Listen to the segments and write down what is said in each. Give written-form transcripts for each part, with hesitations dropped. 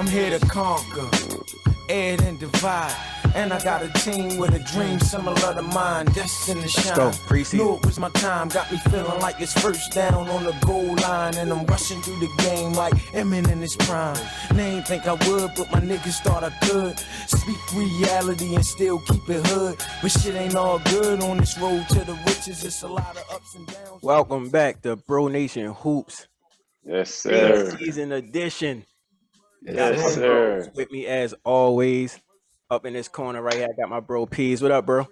I'm here to conquer, add and divide. And I got a team with a dream similar to mine, destined to shine. Let's go, Preseason. Knew it was my time, got me feeling like it's first down on the goal line. And I'm rushing through the game like Eminem in his prime. They ain't think I would, but my niggas thought I could. Speak reality and still keep it hood. But shit ain't all good on this road to the riches. It's a lot of ups and downs. Welcome back to Bro Nation Hoops. Yes, sir. Preseason edition. Yes, sir. With me as always. Up in this corner right here, I got my bro Peas. What up, bro?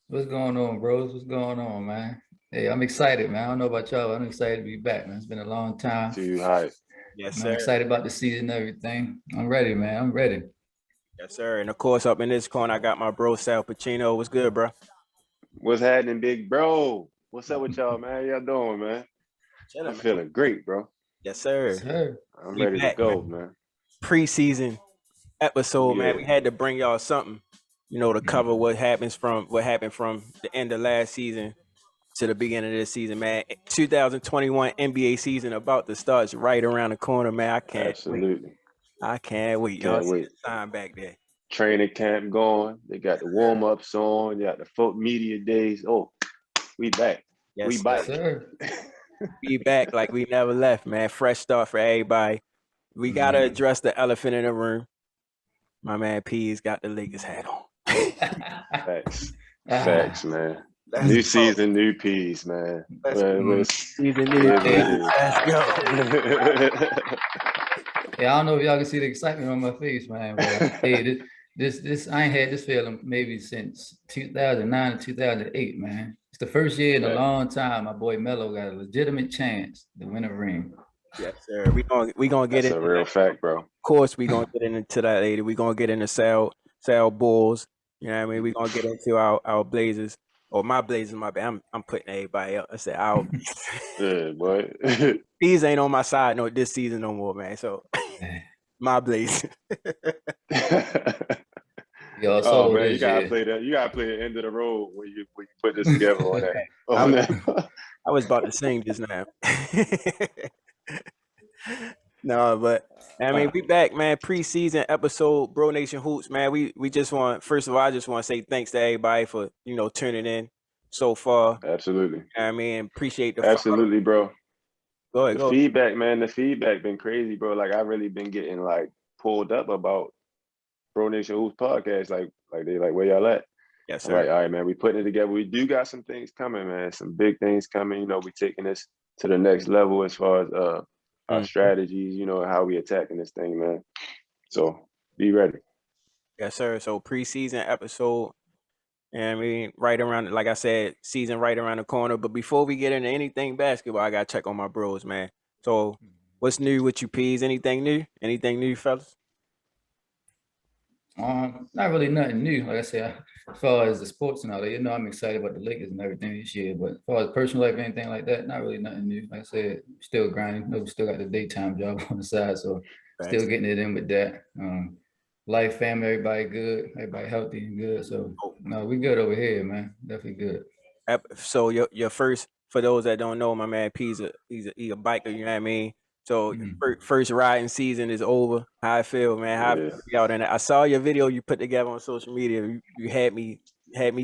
What's going on, bros? What's going on, man? Hey, I'm excited, man. I don't know about y'all, but I'm excited to be back, man. It's been a long time. Too high. Yes, I'm sir. excited about the season and everything. I'm ready, man. I'm ready. Yes, sir. And of course, up in this corner, I got my bro Sal Pacino. What's good, bro? What's happening, big bro? What's up with y'all, man? How y'all doing, man? Chilling, I'm man. feeling great, bro. Yes, sir. Yes, sir. I'm We ready back, to go, man. Preseason episode, man. Yeah. We had to bring y'all something, to cover what happened from the end of last season to the beginning of this season, man. 2021 NBA season about to start. It's right around the corner, man. I can't Absolutely. wait. I can't wait. Can't Y'all wait. see the sign back there. Training camp going. They got the warm-ups on. They got the folk media days. Oh, we back. Yes, We sir. back. Sir. Be back like we never left, man. Fresh start for everybody. We gotta address the elephant in the room. My man P's got the Lakers hat on. Facts. Facts, man. Let's New go. season, new peas, man. Let's Season it new is P's. what Let's go. Yeah, I don't know if y'all can see the excitement on my face, man. But hey, this I ain't had this feeling maybe since 2009 and 2008, man. It's the first year in a Right. long time my boy Melo got a legitimate chance to win a ring. Yes, sir. We gonna get That's it. a real fact, bro. Of course, we gonna get into that later. We gonna get into Sal Bulls. You know what I mean? We gonna get into our Blazers. Or my Blazers, my bad. I'm putting everybody up. I said our Yeah, boy. These ain't on my side this season no more, man. So my Blazers. Yo, Oh solo man, you this gotta year. play that. You gotta play the end of the road when you put this together on that. On that. I was about to sing just now. No, but I mean, we back, man. Preseason episode, Bro Nation Hoops, man. We just want, first of all, I just want to say thanks to everybody for tuning in so far. Absolutely. I mean, appreciate the Absolutely, bro. Go ahead, The feedback, man. The feedback been crazy, bro. Like I really been getting like pulled up about Bro Nation Hoops podcast. Like they like, where y'all at? Yes, I'm sir. like, all right, man. We putting it together. We do got some things coming, man. Some big things coming. We taking this to the next level as far as our strategies. How we attacking this thing, man. So be ready. Yes, sir. So preseason episode, and I mean, right around, like I said, season right around the corner. But before we get into anything basketball, I gotta check on my bros, man. So what's new with you, P's? Anything new? Anything new, fellas? Not really nothing new. Like I said, as far as the sports and all that, I'm excited about the Lakers and everything this year. But as far as personal life, anything like that, not really nothing new. Like I said, still grinding. We still got the daytime job on the side, so still getting it in with that. Life, family, everybody good, everybody healthy and good. So no, we good over here, man. Definitely good. So your first, for those that don't know, my man P's he's a biker. You know what I mean? So your first riding season is over. How I feel, man? How I feel to be out in it. I saw your video you put together on social media. You had me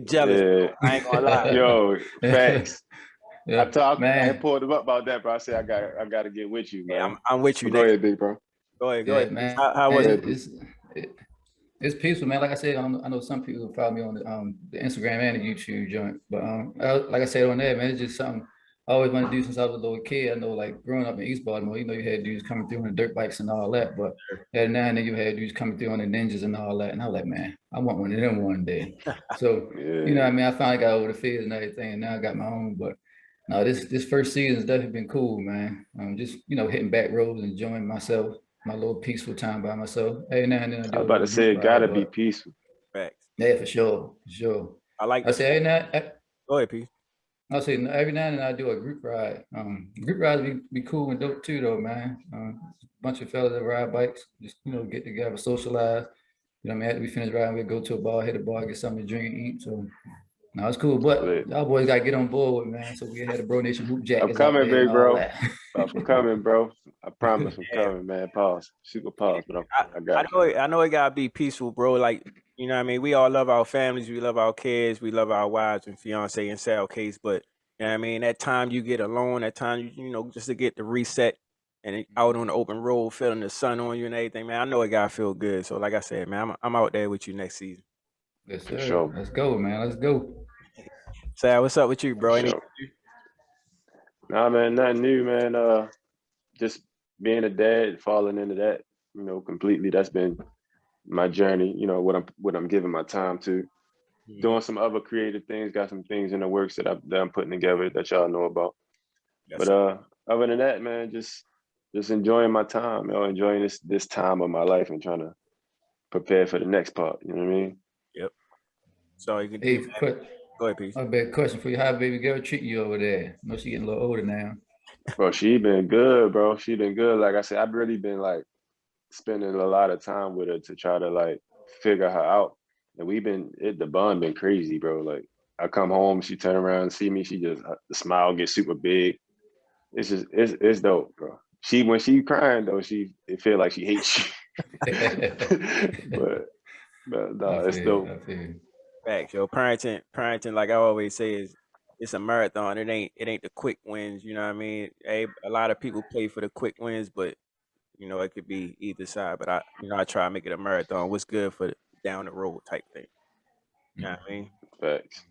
jealous. Yeah. I ain't gonna lie. Yo, facts. Yeah, I pulled him up about that, bro. I said I gotta get with you, man. Yeah, I'm with you. Go ahead, big bro. Go ahead, man. How was it? It's peaceful, man. Like I said, I know some people follow me on the Instagram and the YouTube joint, but like I said on there, man, it's just something I always wanted to do since I was a little kid. I know, like growing up in East Baltimore, you had dudes coming through on the dirt bikes and all that, but every now and then you had dudes coming through on the ninjas and all that, and I was like, man, I want one of them one day. So Yeah. I finally got over the fears and everything, and now I got my own. But no, this first season has definitely been cool, man. Just hitting back roads, enjoying myself. My little peaceful time by myself. Every now and then I do. I was about to say it gotta be peaceful. Facts. Yeah, for sure. I like. I say Go ahead, P. I say every now and then I do a group ride. Group rides be cool and dope too, though, man. A bunch of fellas that ride bikes, just get together, socialize. After we finish riding, we go to a bar, hit a bar, get something to drink and eat. So No, it's cool, but Lit. y'all boys gotta get on board, man. So we had a Bro Nation hoop I'm jackets out coming, there and big all bro. that. I'm coming, bro. I promise I'm Yeah. coming, man. Pause. Super pause, bro. I I got you. know it gotta be peaceful, bro. Like, you know what I mean? We all love our families, we love our kids, we love our wives and fiance and Sal case, but you know what I mean, that time you get alone, that time you know, just to get the reset and out on the open road, feeling the sun on you and everything, man. I know it gotta feel good. So like I said, man, I'm out there with you next season. Yes, For sir. sure. Let's go, man. Let's go. Sal, what's up with you, bro? For sure. Nah, man, nothing new, man. Just being a dad, falling into that, you know, completely. That's been my journey. You know what I'm giving my time to. Doing some other creative things. Got some things in the works that I'm putting together that y'all know about. Yes, But other than that, man, just enjoying my time. You know, enjoying this time of my life and trying to prepare for the next part. You know what I mean? Yep. So you can Hey, do, man. Go ahead, peace. my bad question for you. How baby girl treating you over there? I know she getting a little older now. Bro, she been good, bro. She been good. Like I said, I've really been like spending a lot of time with her to try to like figure her out. And the bond been crazy, bro. Like I come home, she turn around and see me, she just the smile gets super big. It's dope, bro. When she crying though, it feel like she hates you. but no, it's dope. I feel. Facts, yo. Parenting, like I always say, is it's a marathon. It ain't the quick wins. You know what I mean? A lot of people play for the quick wins, but you know it could be either side. But I try to make it a marathon. What's good for the down the road type thing. You know what I mean? Facts.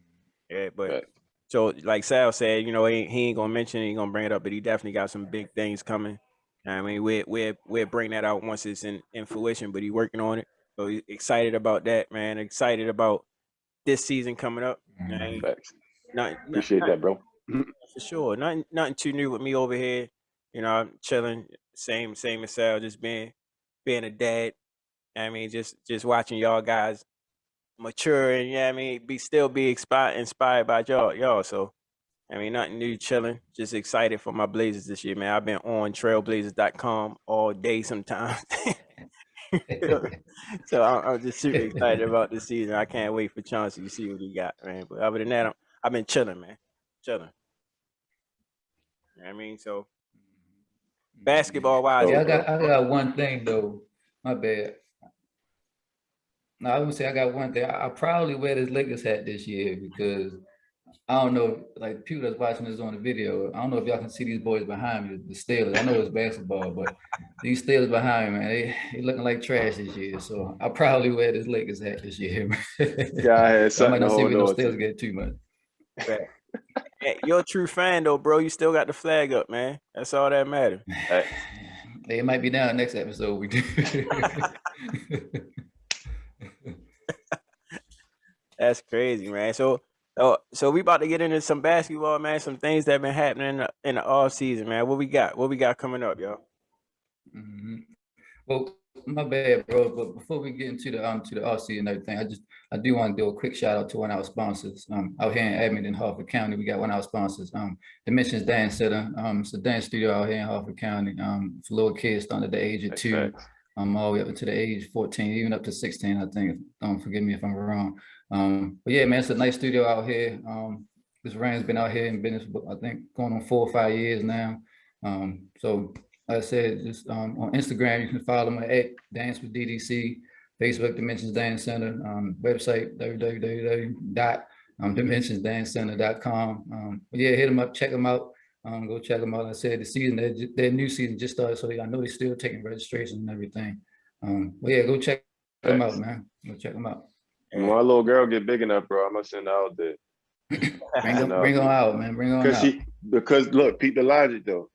Yeah, but Facts. so like Sal said, you know, he ain't gonna mention it, he ain't gonna bring it up, but he definitely got some big things coming. You know what I mean, we'll bring that out once it's in fruition, but he working on it. So he's excited about that, man. Excited about this season coming up. You know, Facts. nothing, Appreciate that, bro. for sure. Nothing too new with me over here. You know, I'm chilling, same as Sal, just being a dad. I mean, just watching y'all guys mature and yeah, I mean, be inspired by y'all. So I mean, nothing new, chilling. Just excited for my Blazers this year, man. I've been on trailblazers.com all day sometimes. So I'm just super excited about this season. I can't wait for Chauncey to see what he got, man. But other than that, I've been chilling, man. Chilling. You know what I mean? So basketball wise, Yeah, So, I bro. got one thing though. My bad. No, I would say I got one thing. I probably wear this Lakers hat this year because I don't know, like people that's watching this on the video, I don't know if y'all can see these boys behind me, the Steelers. I know it's basketball, but these Steelers behind me, man, they looking like trash this year. So I probably wear this Lakers hat this year. Yeah, I had I might something to not see hold what no on Steelers to. get too much. yeah, you're a true fan though, bro. You still got the flag up, man. That's all that matters. Facts. They might be down next episode. We do. That's crazy, man. So we about to get into some basketball, man. Some things that been happening in the off season, man. What we got? What we got coming up, y'all? Mhm. Well, my bad, bro. But before we get into the RC and everything, I do want to do a quick shout out to one of our sponsors. Out here in Edmonton, Harford County, we got one of our sponsors. Dimensions Dance Center. It's a dance studio out here in Harford County. For little kids starting at the age of 2, Facts. all the way up to the age 14, even up to 16, I think. Don't forgive me if I'm wrong. But yeah, man, it's a nice studio out here. This Ryan's been out here in business, I think, going on 4 or 5 years now. So like I said, just on Instagram, you can follow me at Dance with DDC, Facebook Dimensions Dance Center, website www.dimentionsdancecenter.com. Yeah, hit them up, check them out. Go check them out. Like I said, their new season just started, so I know they're still taking registration and everything. But yeah, go check them out, man. Go check them out. When my little girl get big enough, bro, I'm gonna send her out there. Bring them out, man. Bring them out. Because look, peep the logic though.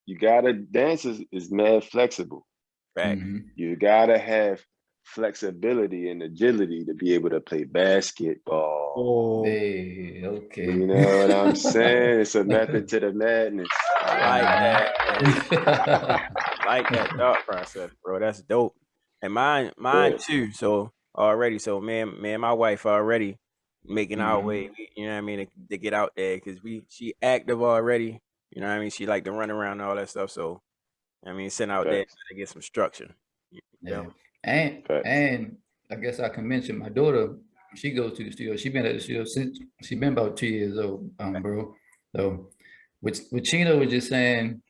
You gotta dance is mad flexible. Fact. You gotta have flexibility and agility to be able to play basketball. Oh, Hey, okay. You know what I'm saying? It's a method to the madness. I like that. I like that thought process, bro. That's dope. And mine Yeah. too. So already, so me and my wife already making our way. You know what I mean to get out there because she active already. You know what I mean. She like to run around and all that stuff. So I mean, send out there Facts. to get some structure. You Yeah. know? Facts. And I guess I can mention my daughter. she goes to the studio. She been at the studio since she been about 2 years old, bro. So, which Chino was just saying,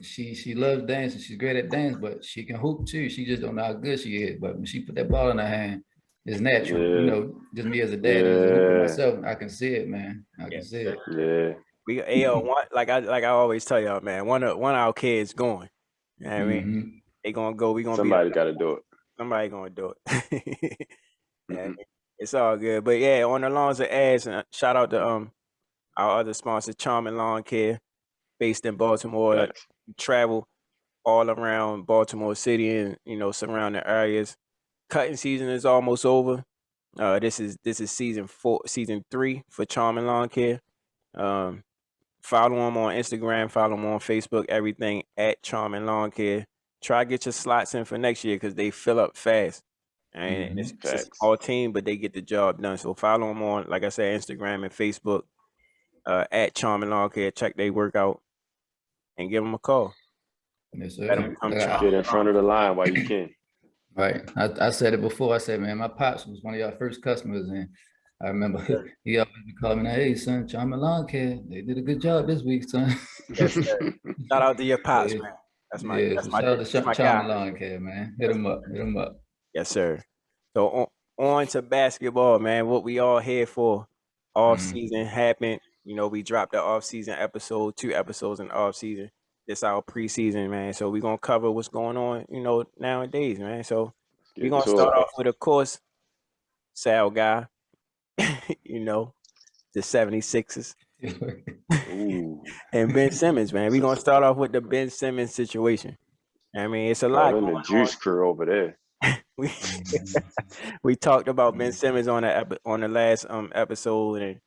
she loves dancing. She's great at dance, but she can hoop too. She just don't know how good she is. But when she put that ball in her hand, it's natural. You Yeah, know, just me as a dad, as a hooper yeah, myself, I can see it, man. I Yeah, can see it. yeah. we one like I always tell y'all, man. One of our kids going. You know what I mean? Mm-hmm. They gonna go. We gonna be Somebody got to do it. somebody gonna do it. Yeah, Mhm. it's all good. But yeah, on the lawns of ads, and shout out to our other sponsor, Charming Lawn Care, based in Baltimore. Facts. Travel all around Baltimore City and surrounding areas. Cutting season is almost over. This is season 3 for Charming Lawn Care. Um, Follow them on Instagram, follow them on Facebook, everything at Charming Lawn Care. Try to get your slots in for next year because they fill up fast. And Mm-hmm. it's a Facts. small team, but they get the job done. So follow them on, like I said, Instagram and Facebook at Charming Lawn Care. Check their workout and give them a call. Yes, Let sir. them come Like, Charming Get in Lawn front of the line while you can. right. I said it before. I said, man, my pops was one of y'all first customers, and I remember Care. he always be calling me, hey, son, Charming Lawn Care. They did a good job this week, son. Yes, sir. Shout out to your So, pops, yeah, man. That's my yeah. that's So my shout out that's to my guy. Charming Lawn Care, man. Hit That's him up. Hit him up. Yes, sir. So on to basketball, man. What we all here for? Off Mhm. season happened. We dropped the off season episode, 2 episodes in the off season. This our preseason, man. So we gonna cover what's going on, nowadays, man. So we Get gonna to start it. off with, of course, Sal guy, you know, the 76ers Ooh, and Ben Simmons, man. We gonna start off with the Ben Simmons situation. I mean, it's a call lot them going the juice crew over there. we Mhm. we talked about Ben Mhm. Simmons on the last episode, and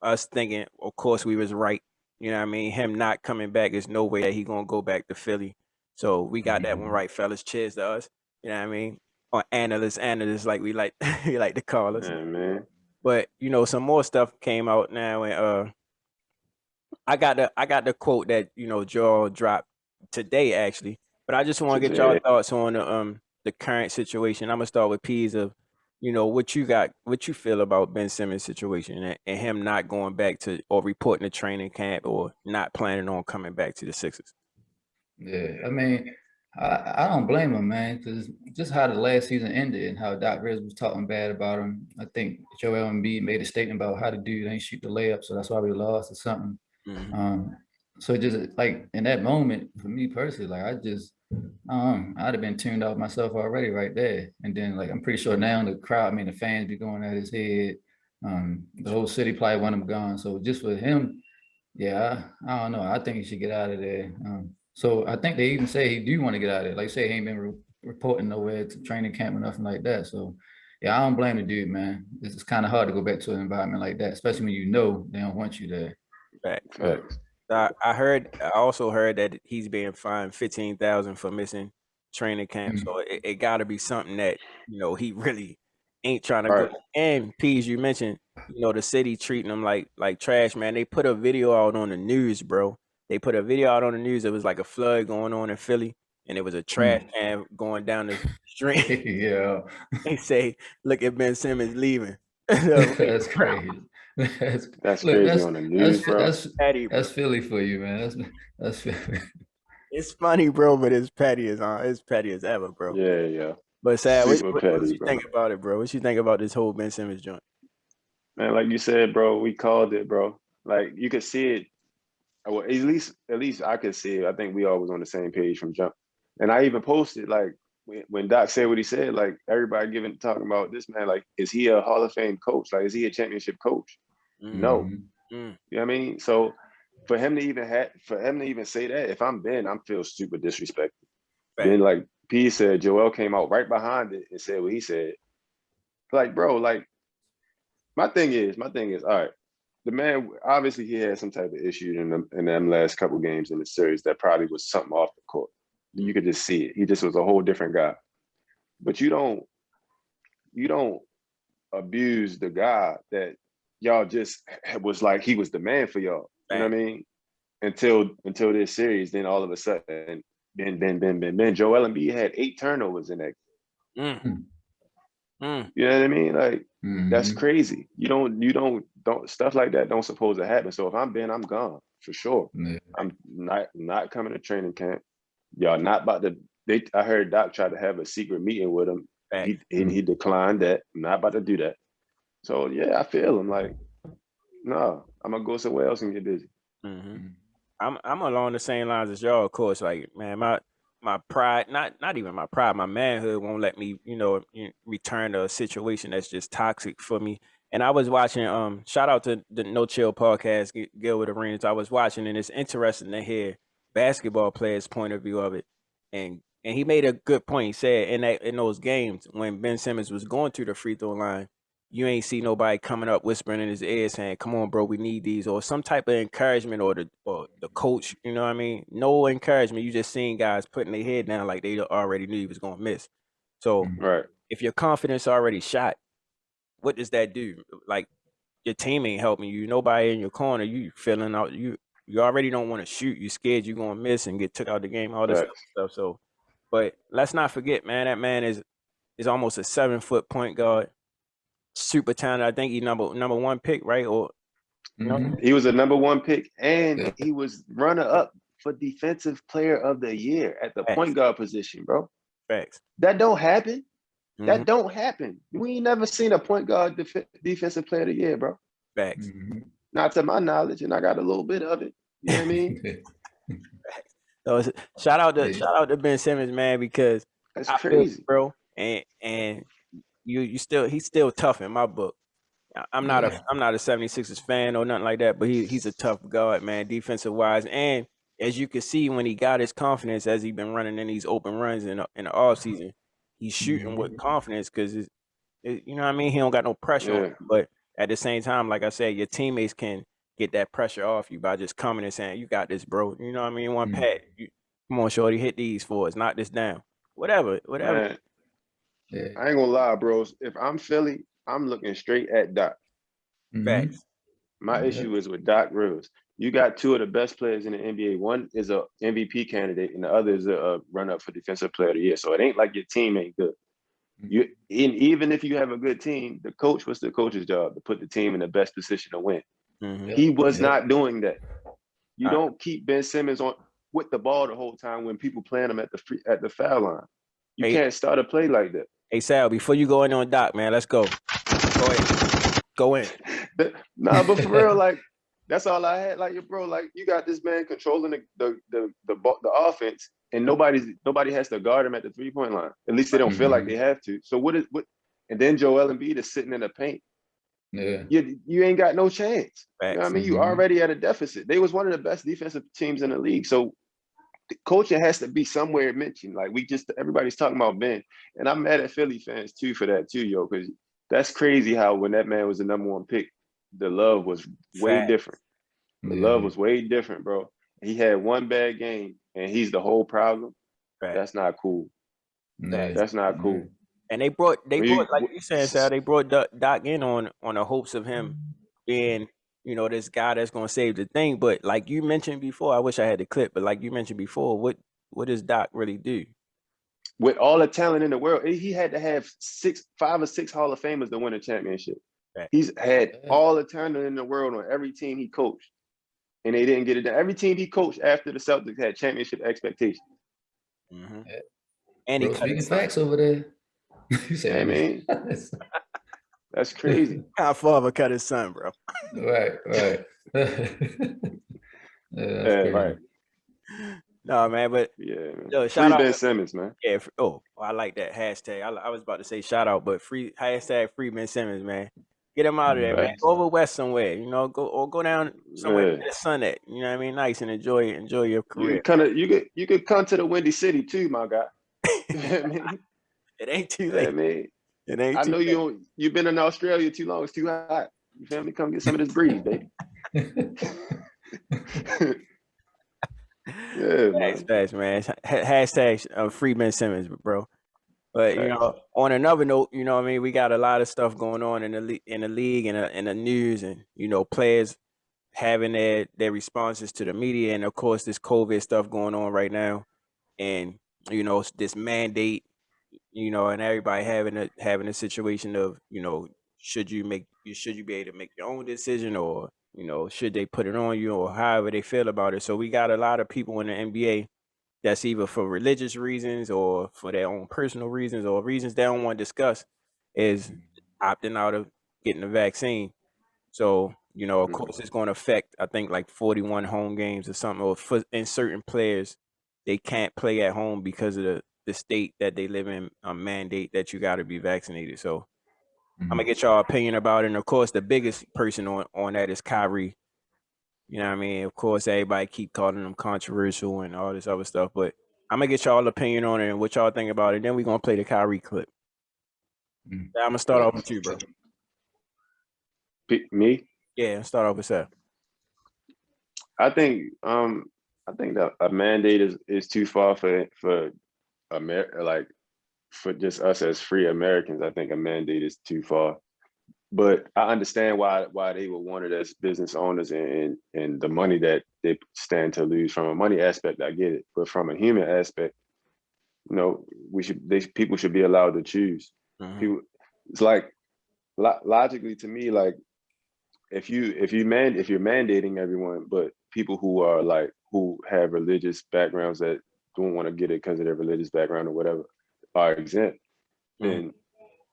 us thinking, of course, we was right. You know what I mean? Him not coming back, there's no way that he gonna go back to Philly. So we got that one Mhm. right, fellas. Cheers to us. You know what I mean? Or analysts, like we like we like to call us. Man. But some more stuff came out now, and I got the quote that Joel dropped today actually, but I just want to get y'all Today. thoughts on the current situation. I'm gonna start with Peas of what you feel about Ben Simmons' situation and him not going back to or reporting to training camp or not planning on coming back to the Sixers. Yeah, I mean, I don't blame him, man, because just how the last season ended and how Doc Rivers was talking bad about him. I think Joel Embiid made a statement about how the dude ain't shoot the layup, so that's why we lost or something. Mhm. So just like in that moment, for me personally, like I'd have been tuned off myself already right there. And then like I'm pretty sure now the crowd, I mean the fans be going at his head. The whole city probably want him gone. So just for him, yeah, I don't know. I think he should get out of there. So I think they even say he do want to get out of there. Like say he ain't been reporting nowhere to training camp or nothing like that. So yeah, I don't blame the dude, man. It's kind of hard to go back to an environment like that, especially when they don't want you there. Facts. Facts. I also heard that he's being fined 15,000 for missing training camp. Mm. So it got to be something that he really ain't trying to go. Right. And Peas, you mentioned the city treating them like trash, man. They put a video out on the news, bro. They put a video out on the news. It was like a flood going on in Philly, and it was a trash Mm. can going down the street. Yeah, They say, "Look at Ben Simmons leaving." The that's crazy. That's That's look, crazy on the news, bro. petty, bro. that's Philly for you, man. That's Philly. It's funny, bro, but it's petty as ever, bro. Yeah, yeah. But Sad, Super what petty, you bro. think about it, bro? What you think about this whole Ben Simmons joint? Man, like you said, bro, we called it, bro. Like you could see it. Well, at least I could see it. I think we all was on the same page from jump. And I even posted like when Doc said what he said, like everybody talking about this man, like, is he a Hall of Fame coach? Like, is he a championship coach? Mm, No. Mhm. mm, You know what I mean? So for him to even say that, if I'm Ben, I'm feel super disrespected. fact. Then like P said, Joel came out right behind it and said what he said. Like, bro, like my thing is, all right. The man obviously he had some type of issue in them last couple games in the series that probably was something off the court. You could just see it. He just was a whole different guy. But you don't abuse the guy that y'all just was like he was the man for y'all. You know what I mean? Until this series, then all of a sudden, Ben. Joel Embiid had 8 turnovers in that. Mm, Mm. You know what I mean? Like that's Mhm. crazy. You don't stuff like that don't supposed to happen. So if I'm Ben, I'm gone for sure. Yeah. I'm not coming to training camp. Y'all not about to. I heard Doc tried to have a secret meeting with him. Facts. He declined that. I'm not about to do that. So yeah, I feel him. Like no, I'm gonna go somewhere else and get busy. Mm-hmm. Mhm. I'm along the same lines as y'all, of course. Like, man, my pride, not even my pride, my manhood won't let me, return to a situation that's just toxic for me. And I was watching, shout out to the No Chill podcast, Gil with Arenas. I was watching, and it's interesting to hear basketball players' point of view of it. And he made a good point. He said in those games when Ben Simmons was going through the free throw line, you ain't see nobody coming up whispering in his ear saying, "Come on, bro, we need these," or some type of encouragement, or the coach. You know what I mean? No encouragement. You just seen guys putting their head down like they already knew he was gonna miss. So Mhm. Right. if your confidence already shot, what does that do? Like your team ain't helping you. Nobody in your corner. You feeling out. You already don't want to shoot. You scared you're gonna miss and get took out the game. All this other Facts. stuff. So, but let's not forget, man. That man is almost a 7 foot point guard, super talented. I think he number one pick, right? Or no, Mhm. He was a number one pick, and Yeah. he was runner up for defensive player of the year at the facts, point guard position, bro. facts. That don't happen. Hmm. That don't happen. We ain't never seen a point guard defensive player of the year, bro. Facts. Mhm. Not to my knowledge, and I got a little bit of it. You know what I mean? So Yeah. shout out to Ben Simmons, man, because That's I feel you, crazy. bro, and you still he's still tough in my book. Yeah. I'm not a 76ers fan or nothing like that, but he's a tough guard, man, defensive wise. And as you can see when he got his confidence as he been running in these open runs in the off season, he's shooting with Mhm. confidence because you know what I mean? He don't got no pressure on Yeah, him. But at the same time, like I said, your teammates can get that pressure off you by just coming and saying, "You got this, bro." You know what I mean? One Mhm. pat. Come on, shorty, hit these for us. Knock this down. Whatever. man. Yeah. I ain't gonna lie, bros. If I'm Philly, I'm looking straight at Doc. Mhm. Facts. My Yeah. issue is with Doc Rivers. You got two of the best players in the NBA. One is a MVP candidate, and the other is a run-up for Defensive Player of the Year. So it ain't like your team ain't good. Mhm. Even if you have a good team, the coach was the coach's job to put the team in the best position to win. Mm-hmm. Yep. He was Yep. not doing that. You All right. don't keep Ben Simmons on with the ball the whole time when people playing him at the foul line. You Hey, can't start a play like that. hey, Sal, before you go in on Doc, man, let's go. Go ahead. Go in. Nah, but for real, like that's all I had. Like, bro, like you got this man controlling the offense, and nobody has to guard him at the 3-point line. At least they don't feel like Mhm. they have to. So what? And then Joel Embiid is sitting in the paint. Yeah. You ain't got no chance. You know what I Facts. mean? You Mhm. already at a deficit. They was one of the best defensive teams in the league. So the coaching has to be somewhere mentioned. Like everybody's talking about Ben, and I'm mad at Philly fans too for that too, yo, because that's crazy how when that man was the number one pick, the love was way Facts. different. The love Yeah. was way different, bro. He had one bad game, and he's the whole problem. Facts. That's not cool. Yeah. Facts. That's not Yeah. cool. And they When brought like you you said, Sal, they brought Doc in on the hopes of him being, this guy that's gonna save the thing. But like you mentioned before, I wish I had the clip, but like you mentioned before, what does Doc really do? with all the talent in the world, he had to have 5 or 6 Hall of Famers to win a championship. Facts. He's had Yeah. all the talent in the world on every team he coached, and they didn't get it done. Every team he coached after the Celtics had championship expectations. Mm-hmm. Yeah. And he Bro, cut speaking his son. facts over there. You I said, mean, that's crazy. How father cut his son, bro. right, right. Yeah, that's Yeah, crazy. right. No, man, but Yeah, man. yo, shout Free out Ben to Simmons, man. yeah. I like that hashtag. I was about to say shout out, but free hashtag free Ben Simmons, man. Get him out of there, man. Facts. Go over west somewhere, go down somewhere Yeah. where the sun at. You know what I mean? Nice and enjoy your career. You could come to the Windy City too, my guy. You know what I mean? It ain't too Yeah, I late. mean, It ain't I too know late. you've been in Australia too long. It's too hot. You feel me? Come get some of this breeze, baby. Yeah, man. Facts, man. Hashtag free Ben Simmons, bro. But Facts. on another note, what I mean, we got a lot of stuff going on in the league and in the news, and players having their responses to the media, and of course this COVID stuff going on right now, and this mandate. and everybody having a situation of, should you be able to make your own decision, or should they put it on you, or however they feel about it. So we got a lot of people in the NBA that's either for religious reasons or for their own personal reasons or reasons they don't want to discuss, is opting out of getting the vaccine. So, of course, it's going to affect, I think, like 41 home games or something, or in certain players, they can't play at home because of the state that they live in, a mandate that you got to be vaccinated. So I'm going to get y'all opinion about it. And, of course, the biggest person on that is Kyrie. You know what I mean? Of course, everybody keep calling him controversial and all this other stuff, but I'm going to get y'all opinion on it and what y'all think about it. Then we're going to play the Kyrie clip. I'm going to start off with you, bro. Me? Yeah, start off with Seth. I think that a mandate is too far for America, like for just us as free Americans. I think a mandate is too far. But I understand why they would want it as business owners and the money that they stand to lose. From a money aspect, I get it. But from a human aspect, people should be allowed to choose. People, it's like logically to me, like if you're mandating everyone, but people who have religious backgrounds that don't want to get it because of their religious background or whatever are exempt, then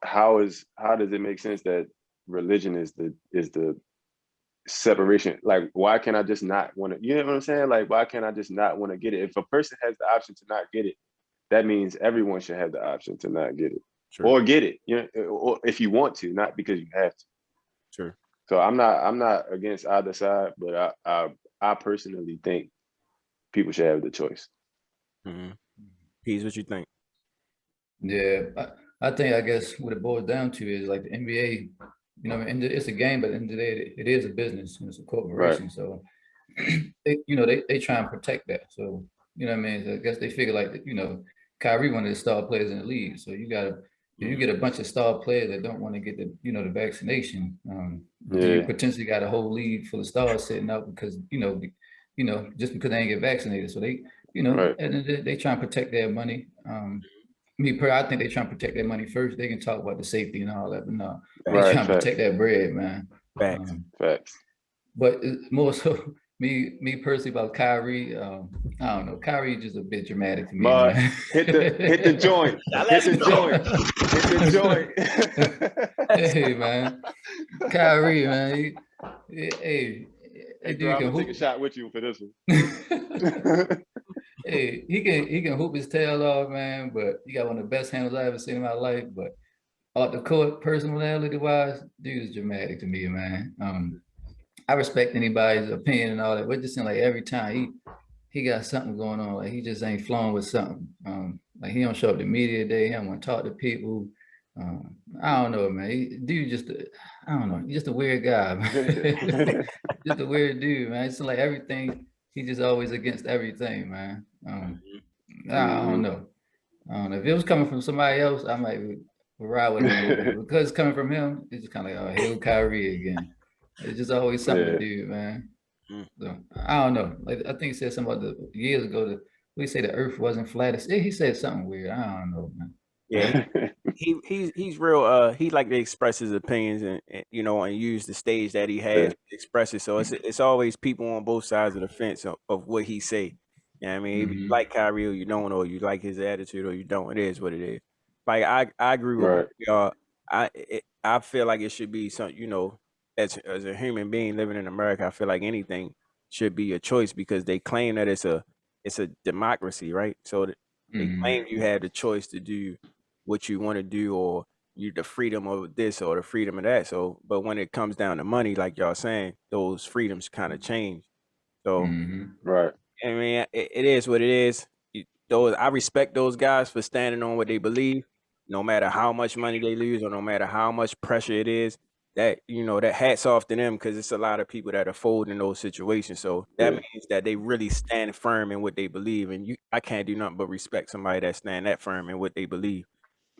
how does it make sense that religion is the separation? Like, why can't I just not want to, you know what I'm saying? Like, why can't I just not want to get it? If a person has the option to not get it, that means everyone should have the option to not get it. Sure. Or get it, or if you want to, not because you have to. Sure. So I'm not against either side, but I personally think people should have the choice. Pease, what you think? Yeah, I think, I guess what it boils down to is like the NBA, it's a game, but at the end of the day, it is a business. It's a corporation. Right. So, they try and protect that. So, I mean? So I guess they figure like, Kyrie, one of the star players in the league. So you get a bunch of star players that don't want to get the vaccination. You potentially got a whole league full of stars sitting out because, just because they ain't get vaccinated. So they, right. And they try and protect their money. I think they try and protect their money first. They can talk about the safety and all that, but no, they try and protect that bread, man. Facts. But more so, me personally about Kyrie, I don't know. Kyrie just a bit dramatic to me, man. Hit the joint. Hit the joint. Hey, man. Kyrie, man. Hey, dude, I'm gonna take a shot with you for this one. Hey, he can hoop his tail off, man, but he got one of the best handles I ever seen in my life. But off the court, personality wise, dude is dramatic to me, man. I respect anybody's opinion and all that. But it just seems like every time he got something going on, like he just ain't flowing with something. Like he don't show up to media today. He don't want to talk to people. I don't know, man. Dude, I don't know. He's just a weird guy, man. Just a weird dude, man. It's like everything. He's just always against everything, man. I don't know. If it was coming from somebody else, I might ride with him. Because it's coming from him, it's just kind of like, oh, here Kyrie again. It's just always something to do, man. So, I don't know. Like I think he said something about years ago we say the Earth wasn't flat. He said something weird. I don't know, man. Yeah, he's real. He like to express his opinions and and use the stage that he has to express it. So it's always people on both sides of the fence of what he say. You know what I mean? If you like Kyrie or you don't, or you like his attitude or you don't, it is what it is. Like I agree with y'all. I feel like it should be something, as a human being living in America, I feel like anything should be a choice because they claim that it's a democracy, right? So they claim you have the choice to do what you want to do, or you the freedom of this or the freedom of that. So, but when it comes down to money, like y'all saying, those freedoms kind of change. So, right. I mean, it is what it is. I respect those guys for standing on what they believe, no matter how much money they lose or no matter how much pressure it is. That that hats off to them because it's a lot of people that are folding in those situations. So that means that they really stand firm in what they believe, and I can't do nothing but respect somebody that stand that firm in what they believe.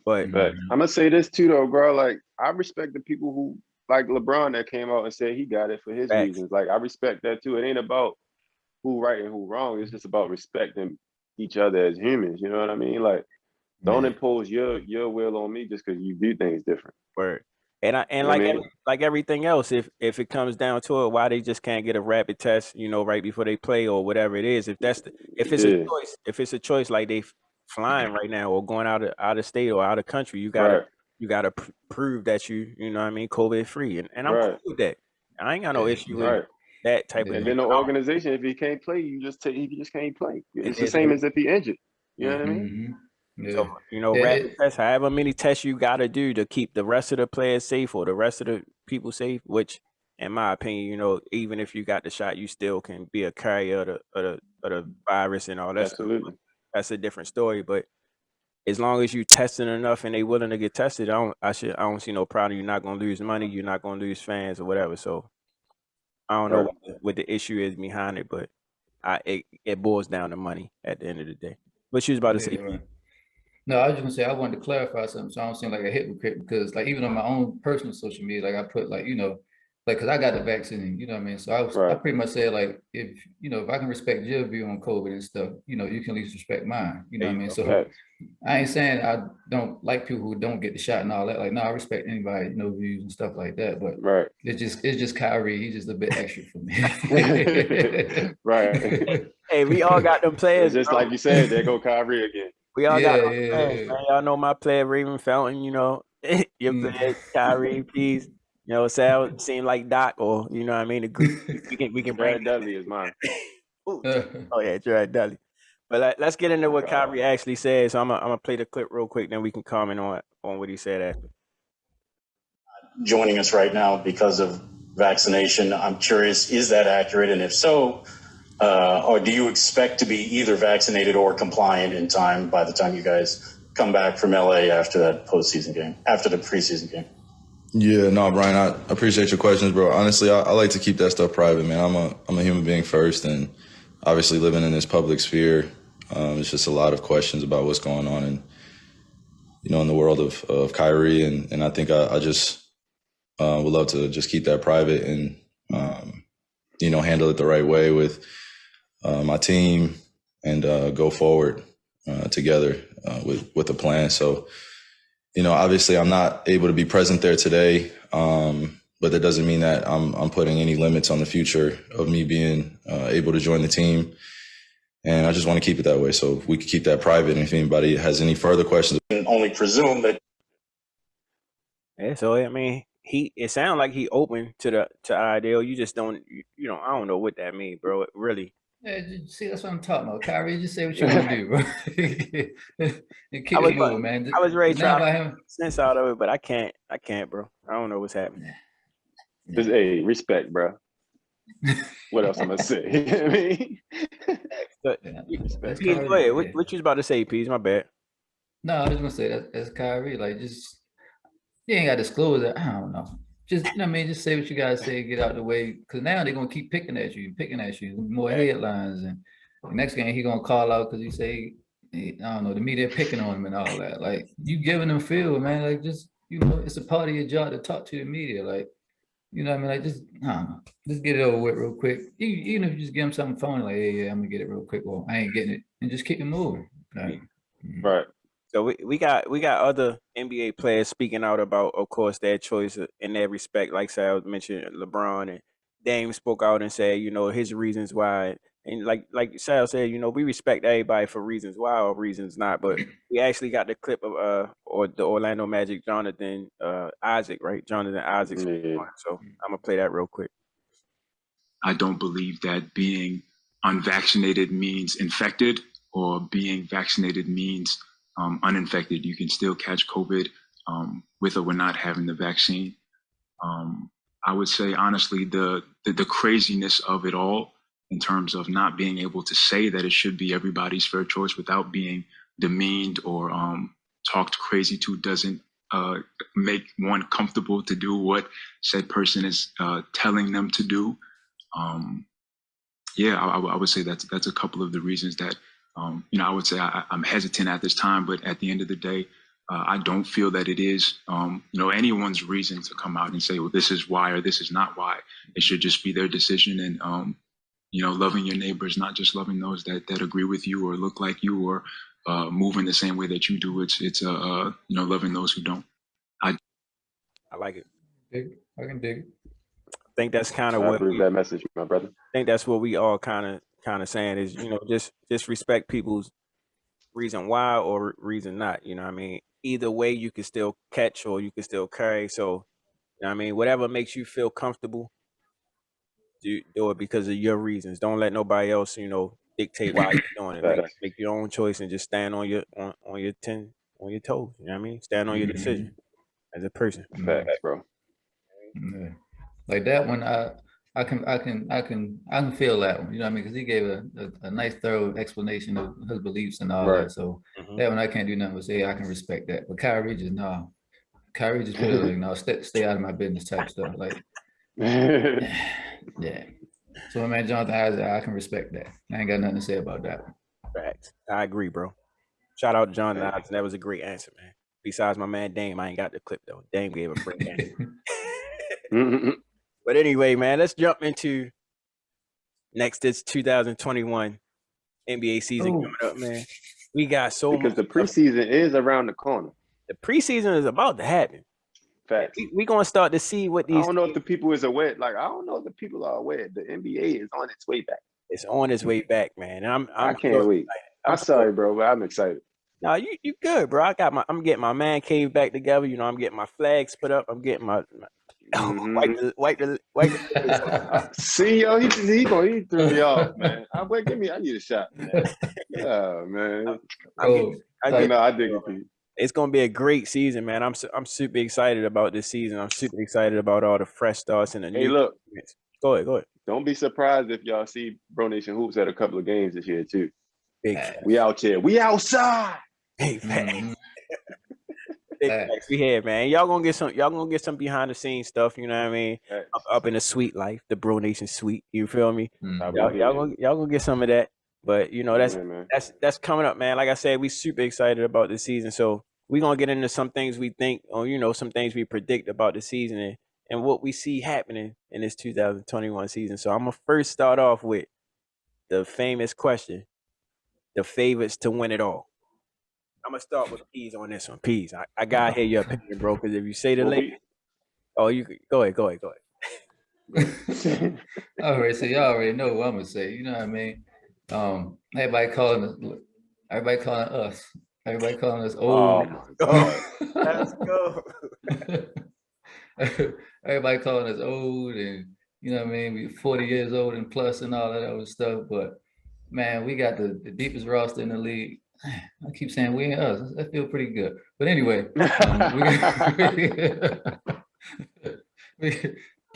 But I'm gonna say this too, though, bro. Like I respect the people who like LeBron that came out and said he got it for his reasons. Like I respect that too. It ain't about who right and who wrong. It's just about respecting each other as humans. You know what I mean? Like Don't Yeah. impose your will on me just because you do things different. Word. And You know what I mean? like everything else, if it comes down to it, why they just can't get a rapid test, right before they play or whatever it is. If Yeah. if it's a choice like they flying right now or going out of state or out of country, you Right. gotta prove that you know what I mean, COVID free, and I'm cool Right. with that. I ain't got no issue with Right. that type of And Yeah. thing. then the organization, if he can't play, you just take he just can't play. It It's the is same as if he injured. You know what I mean? Mm-hmm. So, Yeah. Yeah. rapid tests, however many tests you got to do to keep the rest of the players safe or the rest of the people safe, which, in my opinion, even if you got the shot, you still can be a carrier of the virus and all that stuff. Absolutely. That's a different story. But as long as you testing enough and they willing to get tested, I don't see no problem. You're not going to lose money. You're not going to lose fans or whatever. So I don't know Right. what the issue is behind it, but it boils down to money at the end of the day. What you was about to say, Yeah. Right. No, I was just gonna say I wanted to clarify something, so I don't seem like a hypocrite because, like, even on my own personal social media, like I put, like, because I got the vaccine, you know what I mean. So I Right. pretty much said, like, if I can respect your view on COVID and stuff, you can at least respect mine, you know there what I you mean. go. So Facts. I ain't saying I don't like people who don't get the shot and all that. Like, no, I respect anybody, views and stuff like that. But Right. it's just Kyrie. He's just a bit extra for me. Right. Hey, we all got them It's players, just bro. like you said, there go Kyrie again. We all got them players, Yeah. man. Y'all know my player, Raven Fountain. Your Mm. player, Kyrie, Peace. Sal seem like Doc, or what I mean. We can bring. Jared Dudley is mine. Ooh, oh yeah, Jared Dudley. But let's get into what Kyrie actually said. So I'm gonna play the clip real quick, then we can comment on what he said after. Joining us right now because of vaccination. I'm curious, is that accurate? And if so, or do you expect to be either vaccinated or compliant in time by the time you guys come back from LA after that postseason game, after the preseason game? Yeah, no, Brian, I appreciate your questions, bro. Honestly, I like to keep that stuff private, man. I'm a human being first, and obviously living in this public sphere, it's just a lot of questions about what's going on in the world of Kyrie, and I think I just would love to just keep that private and handle it the right way with my team and go forward together with a plan. So, obviously I'm not able to be present there today, but that doesn't mean that I'm putting any limits on the future of me being able to join the team. And I just want to keep it that way. So we could keep that private. And if anybody has any further questions, I can only presume that. Yeah, so I mean, it sounds like he open to ideal. You just don't, I don't know what that means, bro. Really. Yeah, see, that's what I'm talking about. Kyrie, just say what you want to do, bro. And keep it moving, man. I was ready to Now try by to make sense out of it, but I can't, bro. I don't know what's happening. Just respect, bro. What else I'm gonna say? You know what I mean? But, That's Pease, Kyrie, go ahead. yeah. What you was about to say, Pease? My bad. No, I was gonna say that's Kyrie. Like, just you ain't got to disclose that. I don't know. Just just say what you gotta say, get out the way. Because now they're gonna keep picking at you, more headlines, and the next game he gonna call out because he say, I don't know, the media picking on him and all that. Like, you giving them feel, man. Like, just it's a part of your job to talk to the media. Like, you know what I mean? Like, just I don't know, just get it over with real quick. Even if you just give them something phony, like, yeah, I'm gonna get it real quick. Well, I ain't getting it, and just keep it moving. Like, Right. So we got other NBA players speaking out about, of course, their choice in that respect. Like Sal mentioned, LeBron and Dame spoke out and said, his reasons why. And like Sal said, we respect everybody for reasons why or reasons not. But we actually got the clip of or the Orlando Magic Jonathan Isaac, right? Jonathan Isaac. Yeah. So I'm gonna play that real quick. I don't believe that being unvaccinated means infected or being vaccinated means uninfected. You can still catch COVID with or without not having the vaccine. I would say, honestly, the craziness of it all in terms of not being able to say that it should be everybody's fair choice without being demeaned or talked crazy to doesn't make one comfortable to do what said person is telling them to do. I would say that's a couple of the reasons that, I would say I'm hesitant at this time, but at the end of the day, I don't feel that it is, anyone's reason to come out and say, well, this is why or this is not why. It should just be their decision. And, loving your neighbors, not just loving those that agree with you or look like you or moving the same way that you do. It's loving those who don't. I like it. I can dig it. I think that's kind of I what approve that message, my brother. I think that's what we all kind of saying is, just respect people's reason why or reason not. You know what I mean? Either way, you can still catch or you can still carry. So, you know what I mean? Whatever makes you feel comfortable, do it because of your reasons. Don't let nobody else, dictate why you're doing it. Make your own choice and just stand on your on your toes. You know what I mean? Stand on your decision as a person. Facts, bro. Yeah. Like that one, I can feel that one. You know what I mean? Because he gave a nice, thorough explanation of his beliefs and all that. So that one, I can't do nothing but say I can respect that. But Kyrie just no. Kyrie just put it like, no, stay out of my business type stuff. Like, yeah. So my man Jonathan Isaac, I can respect that. I ain't got nothing to say about that. Facts. I agree, bro. Shout out to John Isaac. That was a great answer, man. Besides my man Dame, I ain't got the clip though. Dame gave a great answer. But anyway, man, let's jump into next. It's 2021 NBA season coming up, man. We got so because much the preseason is around the corner. The preseason is about to happen. Facts. We're gonna start to see what these. I don't know if the people is aware. Like, I don't know if the people are aware. The NBA is on its way back. It's on its way back, man. And I can't wait. I'm sorry, bro, but I'm excited. No, you good, bro. I'm getting my man cave back together. I'm getting my flags put up. I'm getting my wipe the See, yo, he threw me off, man. I need a shot, man. Yeah, man. I dig it, Pete. It's gonna be a great season, man. I'm super excited about this season. I'm super excited about all the fresh starts and the new. Hey, look. Go ahead. Don't be surprised if y'all see Bro Nation Hoops at a couple of games this year too. Big we out here. We outside. Big facts. Big facts. We here, man. Y'all gonna get some behind the scenes stuff. You know what I mean? Up in the suite life, the Bro Nation suite. You feel me? Y'all gonna get some of that. But that's coming up, man. Like I said, we super excited about this season. So we're gonna get into some things we think, or some things we predict about the season and what we see happening in this 2021 season. So I'm gonna first start off with the famous question: the favorites to win it all. I'm gonna start with Peas on this one. Peas, I gotta hear your opinion, bro. Because if you say the Lakers, you go ahead. All right, so y'all already know what I'm gonna say. You know what I mean? Everybody calling us old. Oh, let's go. Everybody calling us old, and you know what I mean, we 40 years old and plus and all that other stuff. But man, we got the deepest roster in the league. I keep saying we ain't us. That feel pretty good. But anyway,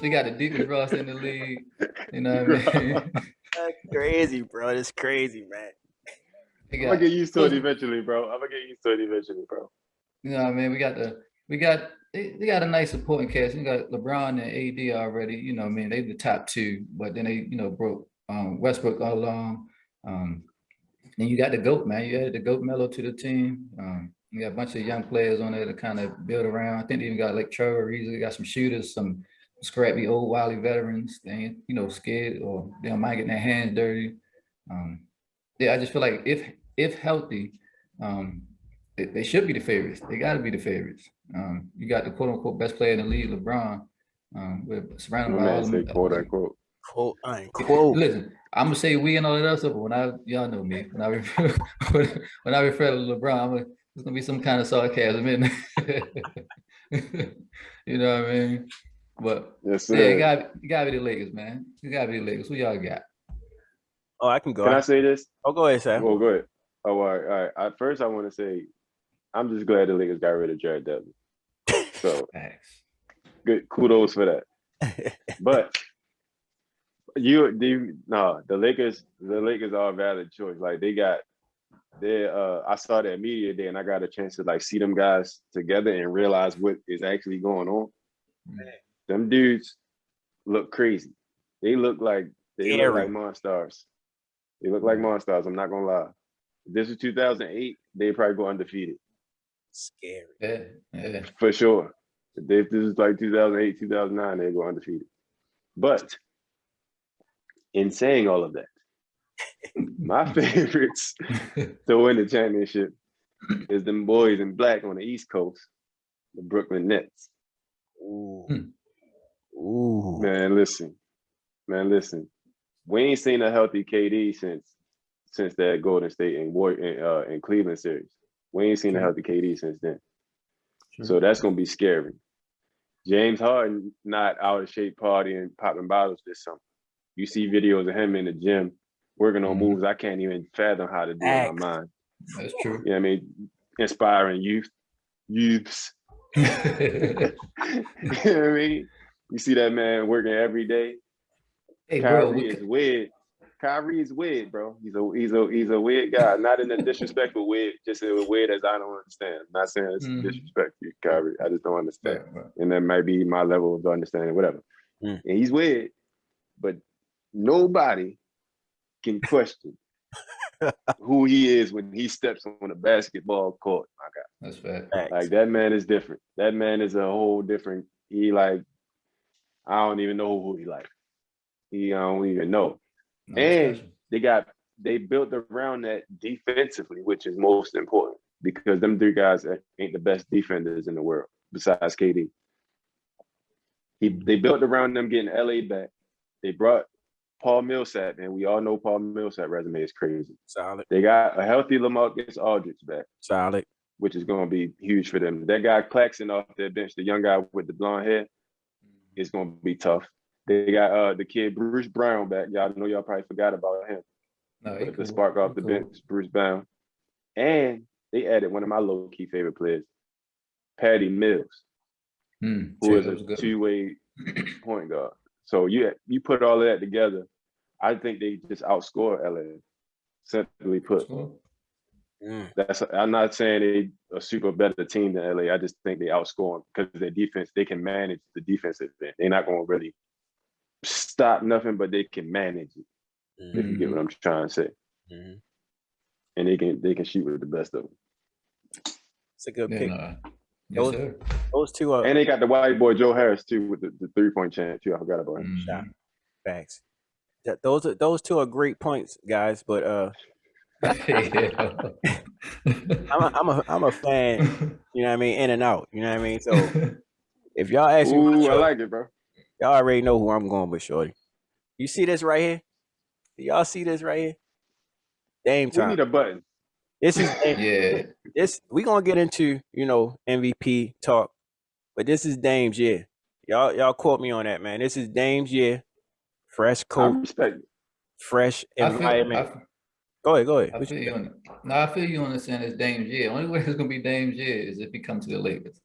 we got the deepest roster in the league. You know what I mean? That's crazy, bro. That's crazy, man. I'm gonna get used to it eventually, bro. You know what I mean? They got a nice supporting cast. We got LeBron and AD already. You know what I mean? They the top two, but then they broke Westbrook all along. Then you got the GOAT, man. You added the GOAT Melo to the team. You got a bunch of young players on there to kind of build around. I think they even got like Trevor Ariza. Got some shooters, some scrappy old wily veterans. They ain't scared or they don't mind getting their hands dirty. I just feel like if healthy, they should be the favorites. They got to be the favorites. You got the quote unquote best player in the league, LeBron. We're surrounded by all them. Quote unquote. Quote unquote. Listen, I'm gonna say we and all that other stuff, but y'all know me. When I refer to LeBron, there's gonna be some kind of sarcasm in there. You know what I mean? But yes, you gotta be the Lakers, man. You gotta be the Lakers. Who y'all got? Oh, I can go. Can I say this? Oh, go ahead, Sam. Well, go ahead. Oh, all right. At first, I want to say, I'm just glad the Lakers got rid of Jared Dudley. So, good. Kudos for that. But the Lakers are a valid choice. Like I saw that media day and I got a chance to see them guys together and realize what is actually going on. Man, them dudes look crazy. They look like monsters. They look like monsters. I'm not gonna lie. If this was 2008, they'd probably go undefeated. Scary. Yeah. For sure. If this is like 2008, 2009, they'd go undefeated. But in saying all of that, My favorites to win the championship is them boys in black on the East Coast, the Brooklyn Nets. Ooh. Ooh. Man, listen. We ain't seen a healthy KD since that Golden State and Cleveland series. We ain't seen a healthy KD since then. So that's gonna be scary. James Harden not out of shape partying, popping bottles this summer. You see videos of him in the gym working on moves I can't even fathom how to do in my mind. That's true. You know what I mean? Inspiring youths. You know what I mean? You see that man working every day. Hey, Kyrie is weird. Kyrie is weird, bro. He's a weird guy. Not in a disrespectful weird, just in a weird as I don't understand. I'm not saying it's disrespect to you, Kyrie. I just don't understand. Right. And that might be my level of understanding, whatever. And he's weird, but nobody can question who he is when he steps on a basketball court. My God. That's fair. Like that man is different. That man is a whole different. He like, I don't even know who he like. I don't even know. No, and they built around that defensively, which is most important because them three guys ain't the best defenders in the world besides KD. They built around them getting LA back. They brought Paul Millsap, and we all know Paul Millsap resume is crazy. Solid. They got a healthy LaMarcus Aldridge back. Solid. Which is going to be huge for them. That guy Claxton off their bench, the young guy with the blonde hair, is going to be tough. They got the kid Bruce Brown back. Y'all know y'all probably forgot about him. No, the spark off the bench, Bruce Brown. And they added one of my low-key favorite players, Patty Mills, who is a two-way point guard. So you put all of that together, I think they just outscore LA. Simply put. I'm not saying they a super better team than LA. I just think they outscore them because their defense, they can manage the defensive end. They're not going to really stop nothing, but they can manage it. If you get what I'm trying to say. And they can shoot with the best of them. It's a good pick. Those two are, and they got the white boy Joe Harris too with the 3-point chance too. I forgot about him. Facts. Those two are great points, guys. But I'm a fan. You know what I mean? In and out. You know what I mean? So if y'all ask me, I like it, bro. Y'all already know who I'm going with, shorty. You see this right here? Do y'all see this right here? Dame time. We need a button. This is This we gonna get into MVP talk, but this is Dame's year. Y'all quote me on that, man. This is Dame's year. Fresh coat, I respect it. Fresh environment. Go ahead. I feel you on this saying it's Dame's year. Only way it's gonna be Dame's year is if he comes to the Lakers.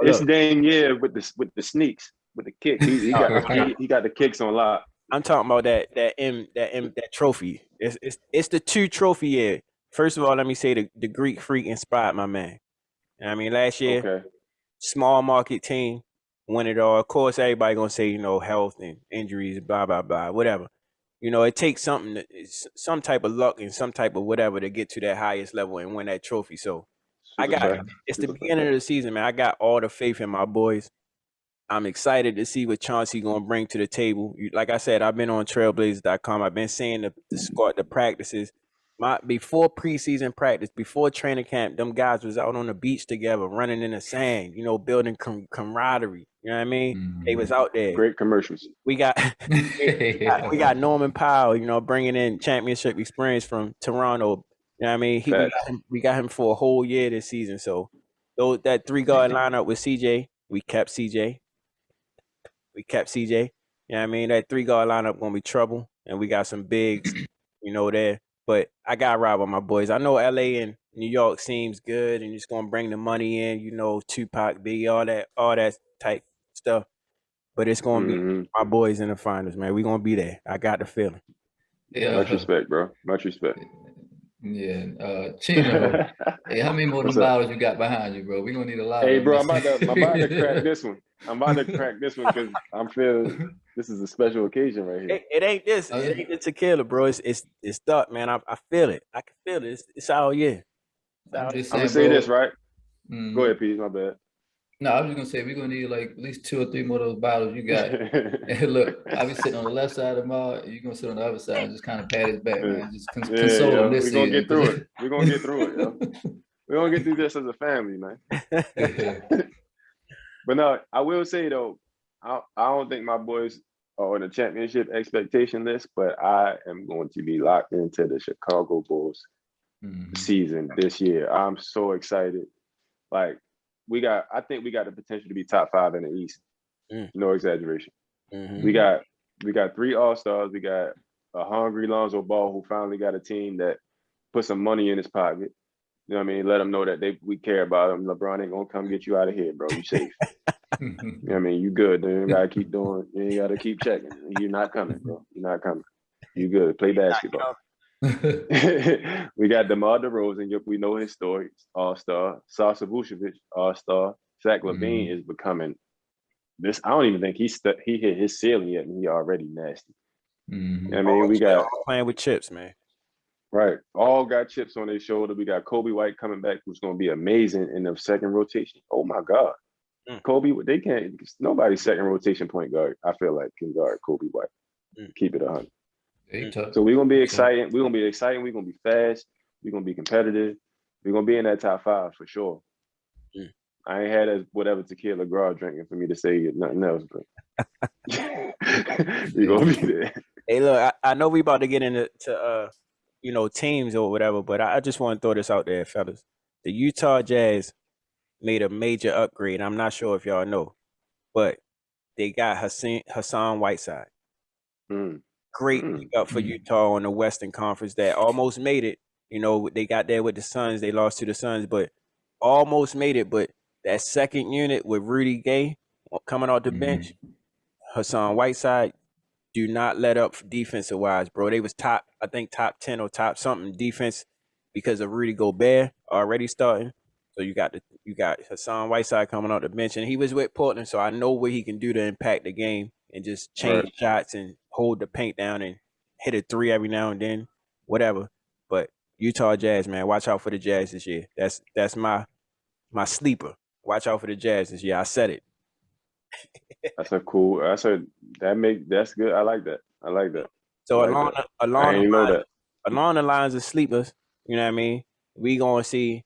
This Dame year with the sneaks, with the kicks. He got the kicks on lock. I'm talking about that trophy. It's the 2 trophy year. First of all, let me say the Greek Freak inspired my man. You know what I mean, last year, small market team, win it all. Of course, everybody gonna say health and injuries, blah blah blah, whatever. It takes some type of luck and some type of whatever to get to that highest level and win that trophy. So it's the beginning of the season, man. I got all the faith in my boys. I'm excited to see what Chauncey gonna bring to the table. Like I said, I've been on trailblazers.com. I've been seeing the practices. Before preseason practice, before training camp, them guys was out on the beach together, running in the sand, building camaraderie. You know what I mean? They was out there. Great commercials. We got Norman Powell, bringing in championship experience from Toronto. You know what I mean? We got him for a whole year this season. So that 3-guard lineup with CJ, we kept CJ. You know what I mean? That 3-guard lineup gonna be trouble, and we got some bigs, there. But I got Rob on my boys. I know LA and New York seems good, and it's gonna bring the money in. Tupac, Biggie, all that type stuff. But it's gonna be my boys in the finals, man. We gonna be there. I got the feeling. Yeah. Much respect, bro. Much respect. Yeah, Chino. Hey, how many more than bottles you got behind you, bro? We gonna need a lot. Hey, bro, I'm about to crack this one. Because I'm feeling this is a special occasion right here. It ain't this. It ain't the tequila, bro. It's stuck, man. I feel it. I can feel it. It's all year. I'm gonna say this, right? Go ahead, Pete. My bad. No, I was just gonna say we're gonna need like at least 2 or 3 more of those bottles you got. And look, I'll be sitting on the left side of Mar, and you're gonna sit on the other side and just kind of pat his back, man. Just Yeah, console him yo, this we're gonna season. get through it. We're gonna get through it, yo. We're gonna get through this as a family, man. But no, I will say though, I don't think my boys are on the championship expectation list, but I am going to be locked into the Chicago Bulls season this year. I'm so excited. Like I think we got the potential to be top 5 in the East. No exaggeration. We got 3 All-Stars. We got a hungry Lonzo Ball who finally got a team that put some money in his pocket. You know what I mean? Let them know that we care about him. LeBron ain't gonna come get you out of here, bro. You safe. You know what I mean? You good. You ain't gotta keep doing. You ain't gotta keep checking. You're not coming, bro. You're not coming. You good. Play basketball. We got DeMar DeRozan. We know his story. All-Star. Sasha Vucevic, All-Star. Zach LaVine is becoming this. I don't even think he hit his ceiling yet, and he already nasty. I mean, we got playing with chips, man. Right. All got chips on their shoulder. We got Kobe White coming back, who's going to be amazing in the second rotation. Oh, my God. Kobe, they can't, nobody's second rotation point guard, I feel like, can guard Kobe White. Keep it 100. So we're going to be exciting. We're going to be exciting. We're going to be fast. We're going to be competitive. We're going to be in that top 5 for sure. I ain't had whatever tequila Gras drinking for me to say nothing else, but we're going to be there. Hey, look, I know we about to get into teams or whatever, but I just want to throw this out there, fellas. The Utah Jazz made a major upgrade. I'm not sure if y'all know, but they got Hassan Whiteside. Great pickup for Utah on the Western Conference that almost made it. You know, they got there with the Suns. They lost to the Suns, but almost made it. But that second unit with Rudy Gay coming off the bench, Hassan Whiteside, do not let up defensive wise, bro. They was top 10 or top something defense because of Rudy Gobert already starting. So you got Hassan Whiteside coming off the bench, and he was with Portland, so I know what he can do to impact the game and just change shots and hold the paint down and hit a 3 every now and then, whatever. But Utah Jazz, man, watch out for the Jazz this year. That's my sleeper. Watch out for the Jazz this year. I said it. That's good. I like that. So along the lines of sleepers, you know what I mean? We gonna see.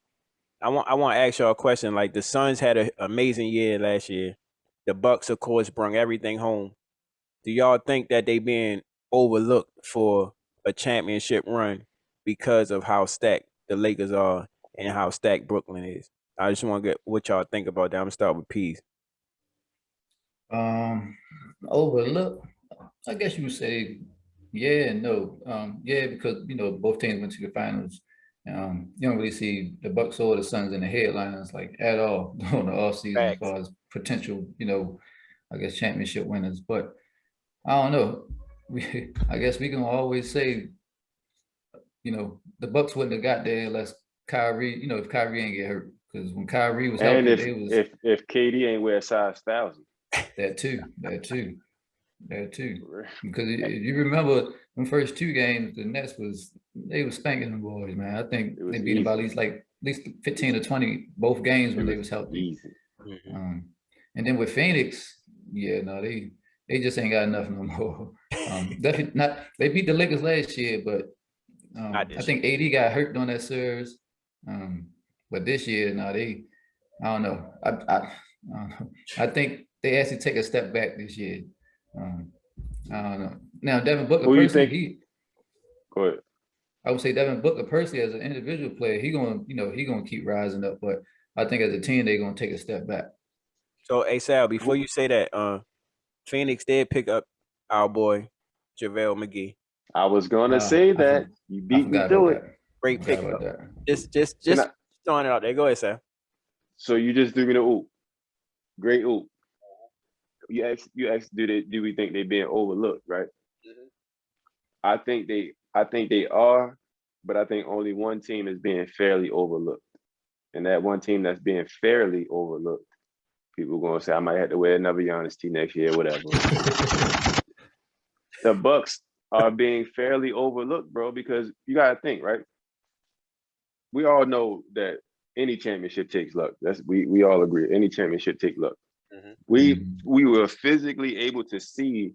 I want to ask y'all a question. Like the Suns had an amazing year last year. The Bucks, of course, brought everything home. Do y'all think that they being overlooked for a championship run because of how stacked the Lakers are and how stacked Brooklyn is? I just want to get what y'all think about that. I'm gonna start with Pease. Overlook, I guess you would say yeah and no. Yeah, because both teams went to the finals. You don't really see the Bucks or the Suns in the headlines like at all during the offseason as far as potential, I guess championship winners. But I don't know. I guess we can always say, the Bucks wouldn't have got there unless Kyrie, if Kyrie ain't get hurt. Because when Kyrie was healthy, if KD ain't wear size 1,000. That too. Because if you remember the first 2 games, the Nets they were spanking the boys, man. I think they beat them by at least 15 or 20 both games when they was healthy. And then with Phoenix, they just ain't got enough no more. Definitely not. They beat the Lakers last year, but I think AD got hurt on that series. But this year, I don't know. I think they actually take a step back this year. I don't know. Now, Devin Booker, who you think? Go ahead. I would say Devin Booker personally as an individual player, he gonna keep rising up. But I think as a team, they're gonna take a step back. So, Sal, before you say that, Phoenix did pick up our boy JaVale McGee. I was gonna say that. You beat me to it. Great pickup. Just throwing it out there. Go ahead, Sal. So you just threw me the oop. Great oop. You asked, do we think they're being overlooked, right? I think they are, but I think only one team is being fairly overlooked. And that one team that's being fairly overlooked, people are gonna say, I might have to wear another Giannis tee next year, whatever. The Bucks are being fairly overlooked, bro, because you gotta think, right? We all know that any championship takes luck. We all agree. Any championship takes luck. Mhm. We were physically able to see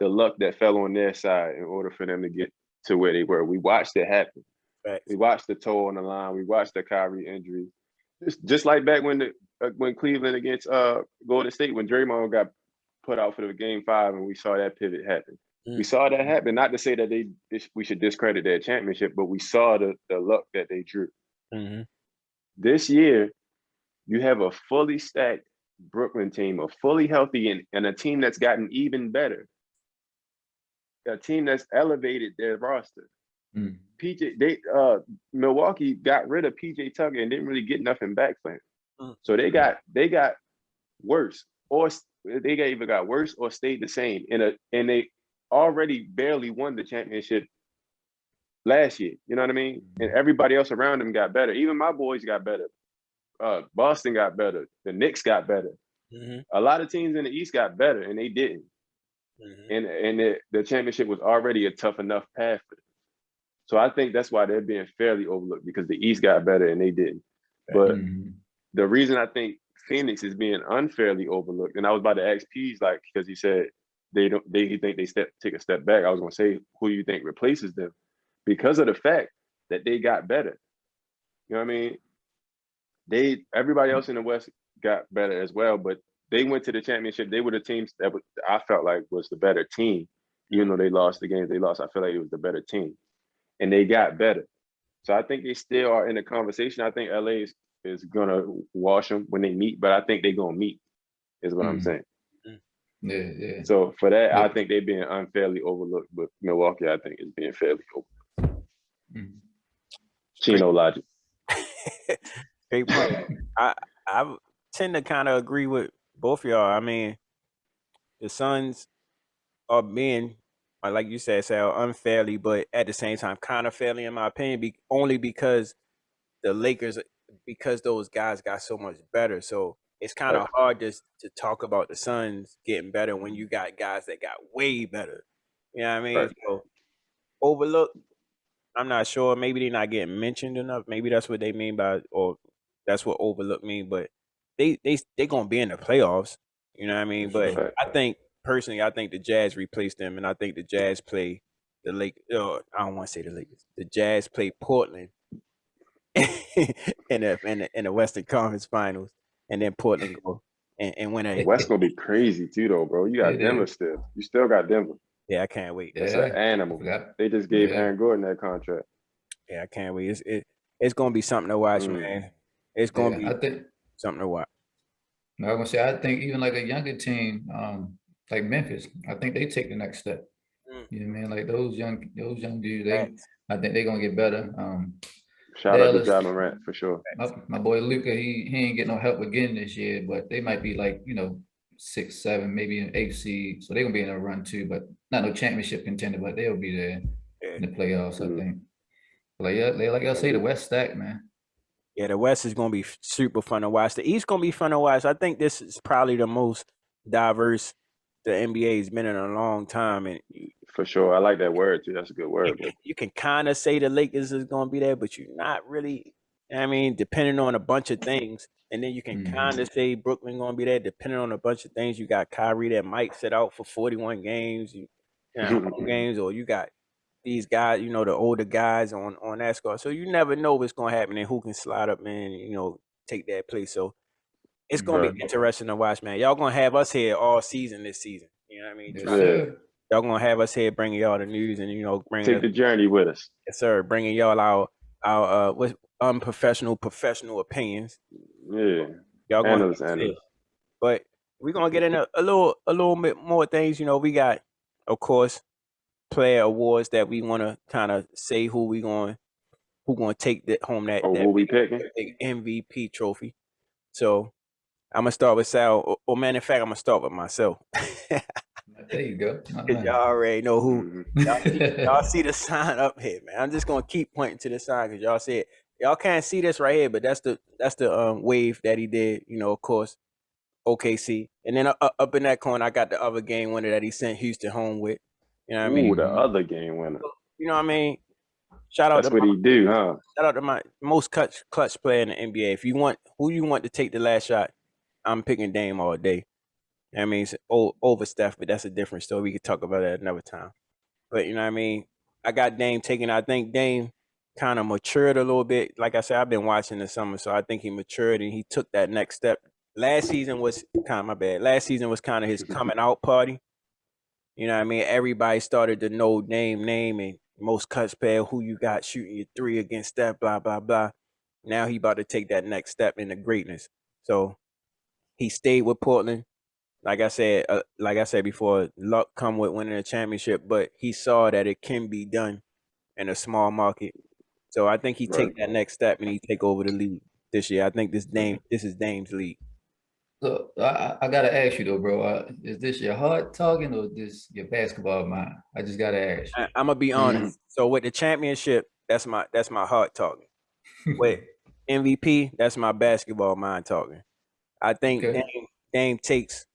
the luck that fell on their side in order for them to get to where they were. We watched it happen. Facts. We watched the toe on the line. We watched the Kyrie injury. Just like back when Cleveland against Golden State, when Draymond got put out for the game 5 and we saw that pivot happen. We saw that happen. Not to say that we should discredit their championship, but we saw the luck that they drew. Mm-hmm. This year, you have a fully stacked Brooklyn team, a fully healthy and a team that's gotten even better. A team that's elevated their roster. Milwaukee got rid of PJ Tucker and didn't really get nothing back for him. So they got worse, or they either got worse or stayed the same. And they already barely won the championship last year. You know what I mean? And everybody else around them got better. Even my boys got better. Boston got better. The Knicks got better. Mm-hmm. A lot of teams in the East got better, and they didn't. Mm-hmm. And the championship was already a tough enough path for them. So I think that's why they're being fairly overlooked, because the East got better and they didn't. But the reason I think Phoenix is being unfairly overlooked, and I was about to ask Pease, like, because he said he think they take a step back. I was going to say, who do you think replaces them? Because of the fact that they got better. You know what I mean? Everybody else in the West got better as well, but they went to the championship. They were the teams that I felt like was the better team. Even though they lost the games they lost, I feel like it was the better team. And they got better. So I think they still are in the conversation. I think LA is going to wash them when they meet, but I think they're going to meet, is what I'm saying. Yeah. So for that, I think they're being unfairly overlooked, but Milwaukee, I think, is being fairly overlooked. Chino logic. Great point. I tend to kind of agree with both of y'all. I mean, the Suns are being, like you said, Sal, unfairly, but at the same time, kind of fairly, in my opinion, only because the Lakers, because those guys got so much better. So it's kind of hard to talk about the Suns getting better when you got guys that got way better. You know what I mean? Right. So overlooked, I'm not sure. Maybe they're not getting mentioned enough. Maybe that's what they mean by, or that's what overlooked mean. But they gonna be in the playoffs. You know what I mean? But I think personally, I think the Jazz replaced them, and I think the Jazz play the Lakers. I don't want to say the Lakers. The Jazz play Portland in the Western Conference Finals, and then Portland go and win a. West gonna be crazy too, though, bro. You got Denver still. You still got Denver. Yeah, I can't wait. It's an animal. They just gave Aaron Gordon that contract. Yeah, I can't wait. It's gonna be something to watch, man. It's gonna be something to watch. No, I'm gonna say, I think even like a younger team, like Memphis, I think they take the next step. You know what I mean? Like those young dudes, I think they're gonna get better. Shout out to Ja Morant for sure. My boy Luka, he ain't get no help again this year, but they might be like, 6, 7, maybe an 8th seed. So they're gonna be in a run too, but not no championship contender, but they'll be there in the playoffs, I think. But like I say, the West stacked, man. Yeah, the West is gonna be super fun to watch. The East gonna be fun to watch. I think this is probably the most diverse the NBA has been in a long time, and for sure, I like that word too. That's a good word. You can kind of say the Lakers is gonna be there, but you're not really. I mean, depending on a bunch of things, and then you can kind of say Brooklyn gonna be there, depending on a bunch of things. You got Kyrie that might sit out for 41 games, home games, or you got these guys, the older guys on that squad. So you never know what's gonna happen and who can slide up and take that place. So it's gonna be interesting to watch, man. Y'all gonna have us here all season this season. You know what I mean? Y'all gonna have us here bringing y'all the news and take the journey with us. Yes, sir. Bringing y'all our unprofessional professional opinions. Yeah. Y'all gonna analyze. But we're gonna get into a little bit more things. We got, of course, player awards that we want to kind of say who gonna take home that who we picking? Big MVP trophy. So I'm gonna start with Sal. Or matter of fact, I'm gonna start with myself. There you go. Y'all already know who. Y'all see the sign up here, man. I'm just gonna keep pointing to the sign because y'all see it. Y'all can't see this right here, but that's the wave that he did. Of course, OKC, and then up in that corner, I got the other game winner that he sent Houston home with. You know what I mean? The other game winner. You know what I mean? Shout out That's to what he do, huh? shout out to my most clutch player in the NBA. If you want who you want to take the last shot, I'm picking Dame all day. I mean, it's over Steph, but that's a different story. We could talk about that another time. But you know what I mean? I got Dame taking. I think Dame kind of matured a little bit. Like I said, I've been watching the summer, so I think he matured and he took that next step. Last season was kind of my bad. Last season was kind of his coming out party. You know what I mean? Everybody started to know name and most cuts player, who you got shooting your three against Steph, blah, blah, blah. Now he about to take that next step into greatness. So he stayed with Portland. Like I said before, luck come with winning a championship, but he saw that it can be done in a small market. So I think he Right. take that next step and he take over the league this year. I think this is Dame's league. So I gotta ask you though, bro. Is this your heart talking or is this your basketball mind? I just gotta ask I'm gonna be honest. So with the championship, that's my heart talking. With MVP, that's my basketball mind talking. I think Okay. Dame takes,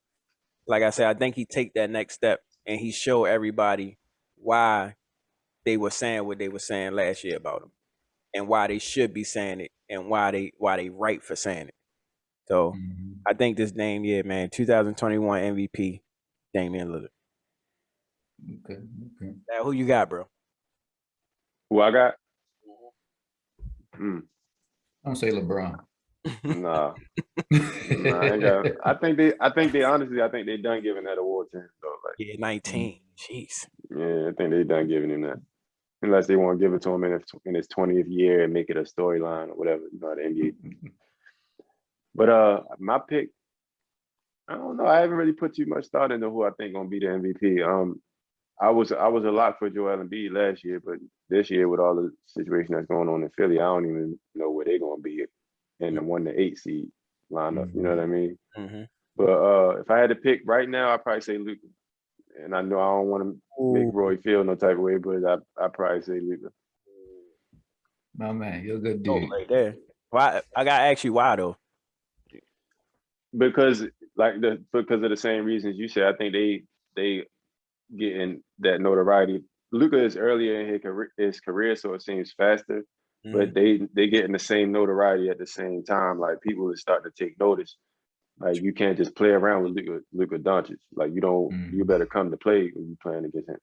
like I said, I think he take that next step and he show everybody why they were saying what they were saying last year about him and why they should be saying it and why they right for saying it. So I think this Dame year, man, 2021 MVP, Damian Lillard. Okay. Now, who you got, bro? Who I got? I'm gonna say LeBron. Nah. I ain't got. I think they honestly, I think they done giving that award to him though. Like, Yeah, 19. Jeez. yeah, I think they done giving him that. Unless they want to give it to him in his 20th year and make it a storyline or whatever, you know, the NBA. But my pick, I don't know. I haven't really put too much thought into who I think gonna be the MVP. I was a lot for Joel Embiid last year, but this year with all the situation that's going on in Philly, I don't even know where they're gonna be in the 1 to 8 seed lineup. You know what I mean? Mm-hmm. But if I had to pick right now, I'd probably say Luka. And I know I don't want to make Roy feel no type of way, but I'd probably say Luka. My man, you're a good Oh, dude. right there. Why? I gotta ask you why though. Because because of the same reasons you said, I think they getting that notoriety. Luka is earlier in his career, so it seems faster. But they getting the same notoriety at the same time. Like people are starting to take notice. Like you can't just play around with Luka Doncic. Like you better come to play when you playing against him.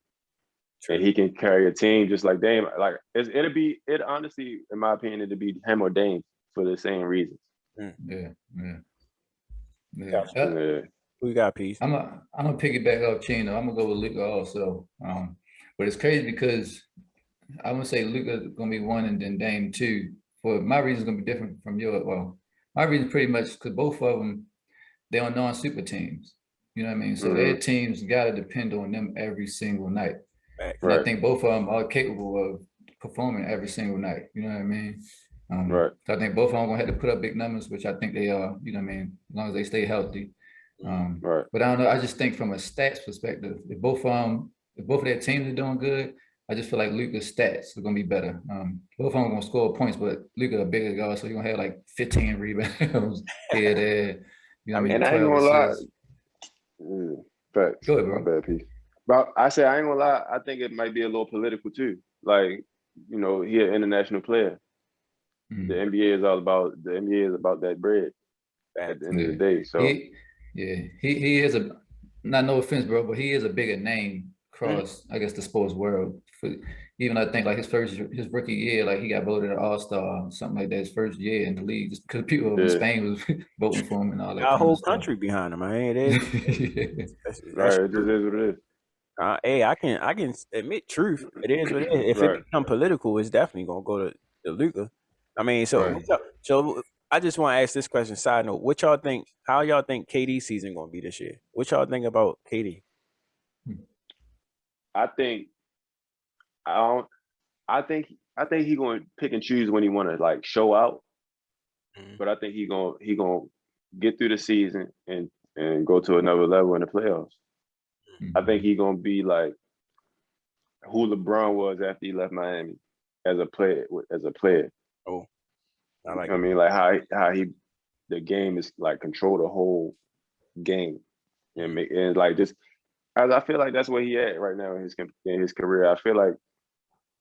True. And he can carry a team just like Dame. Like it honestly, in my opinion, it'd be him or Dame for the same reasons. Yeah. Gotcha. Who you got, Peace? I'm gonna piggyback off Chino. I'm gonna go with Luka also. But it's crazy because I'm gonna say Luka gonna be 1 and then Dame 2. For my reason's gonna be different from yours. Well, my reason pretty much because both of them they're on non-super teams. You know what I mean? So their teams gotta depend on them every single night. And I think both of them are capable of performing every single night. You know what I mean? So I think both of them gonna have to put up big numbers, which I think they are. You know what I mean? As long as they stay healthy. But I don't know. I just think from a stats perspective, if both of their teams are doing good, I just feel like Luka's stats are gonna be better. Both of them are gonna score points, but Luka a bigger guy, so you're gonna have like 15 rebounds here, there. You know what I mean? And I ain't gonna lie. Facts. Go ahead, bro. My bad, Peace. But I say I ain't gonna lie. I think it might be a little political too. Like, you know, he an international player. The NBA is about that bread at the end of the day. So he is no offense, bro, but he is a bigger name across, I guess, the sports world. Even I think like his rookie year, like he got voted an all-star, something like that, his first year in the league, just because people in Spain was voting for him and all that. Got a whole country behind him. I mean, it is. Right, it just is what it is. Hey, I can admit truth. It is what it is. If it become political, it's definitely gonna go to Luka. I mean, so I just want to ask this question. Side note: what y'all think? How y'all think KD season gonna be this year? What y'all think about KD? I think he going to pick and choose when he want to like show out. But I think he gonna get through the season and go to another level in the playoffs. I think he gonna be like who LeBron was after he left Miami as a player. Oh, I like. I mean, like how the game is like control the whole game and like just. I feel like that's where he at right now in his career. I feel like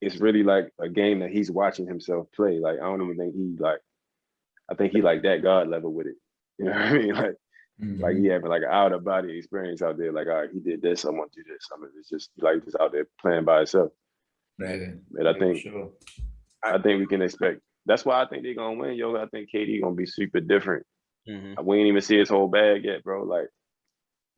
it's really like a game that he's watching himself play. Like I don't even think I think he like that God level with it. You know what I mean? Like he having like an out of body experience out there. Like, all right, he did this, I want to do this. I mean, it's just like just out there playing by himself. Yeah. And I think Sure. I think we can expect. That's why I think they're gonna win, yo. I think KD gonna be super different. We ain't even see his whole bag yet, bro. Like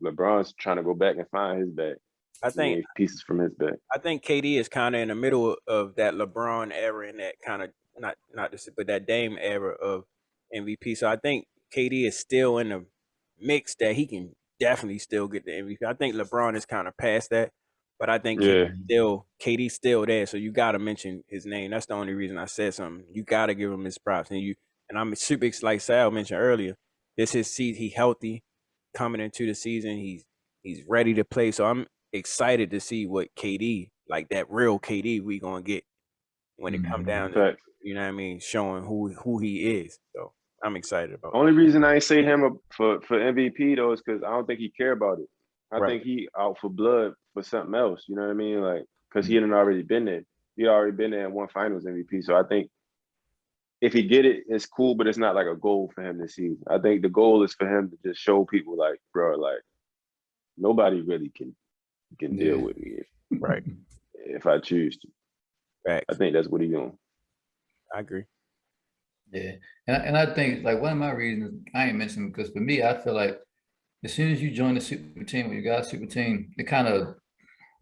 LeBron's trying to go back and find his bag. I think pieces from his bag. I think KD is kind of in the middle of that LeBron era and that kind of not to say, but that Dame era of MVP. So I think KD is still in the mix that he can definitely still get the MVP. I think LeBron is kind of past that, but I think KD's still there. So you got to mention his name. That's the only reason I said something. You got to give him his props. And I'm super excited, like Sal mentioned earlier. This is season. He healthy coming into the season. He's ready to play. So I'm excited to see what KD, like that real KD, we gonna get when it come down to, you know what I mean, showing who he is. So I'm excited about Only reason I ain't say him for MVP though is because I don't think he care about it. I Right. think he out for blood for something else. You know what I mean? Like because he hadn't already been there. He already been there and won Finals MVP. So I think if he get it, it's cool, but it's not like a goal for him this season. I think the goal is for him to just show people like, bro, like nobody really can deal with me right. if I choose to. Facts. I think that's what he's doing. I agree. Yeah, and I think like one of my reasons I ain't mentioning because for me, I feel like as soon as you join the super team or you got a super team, it kind of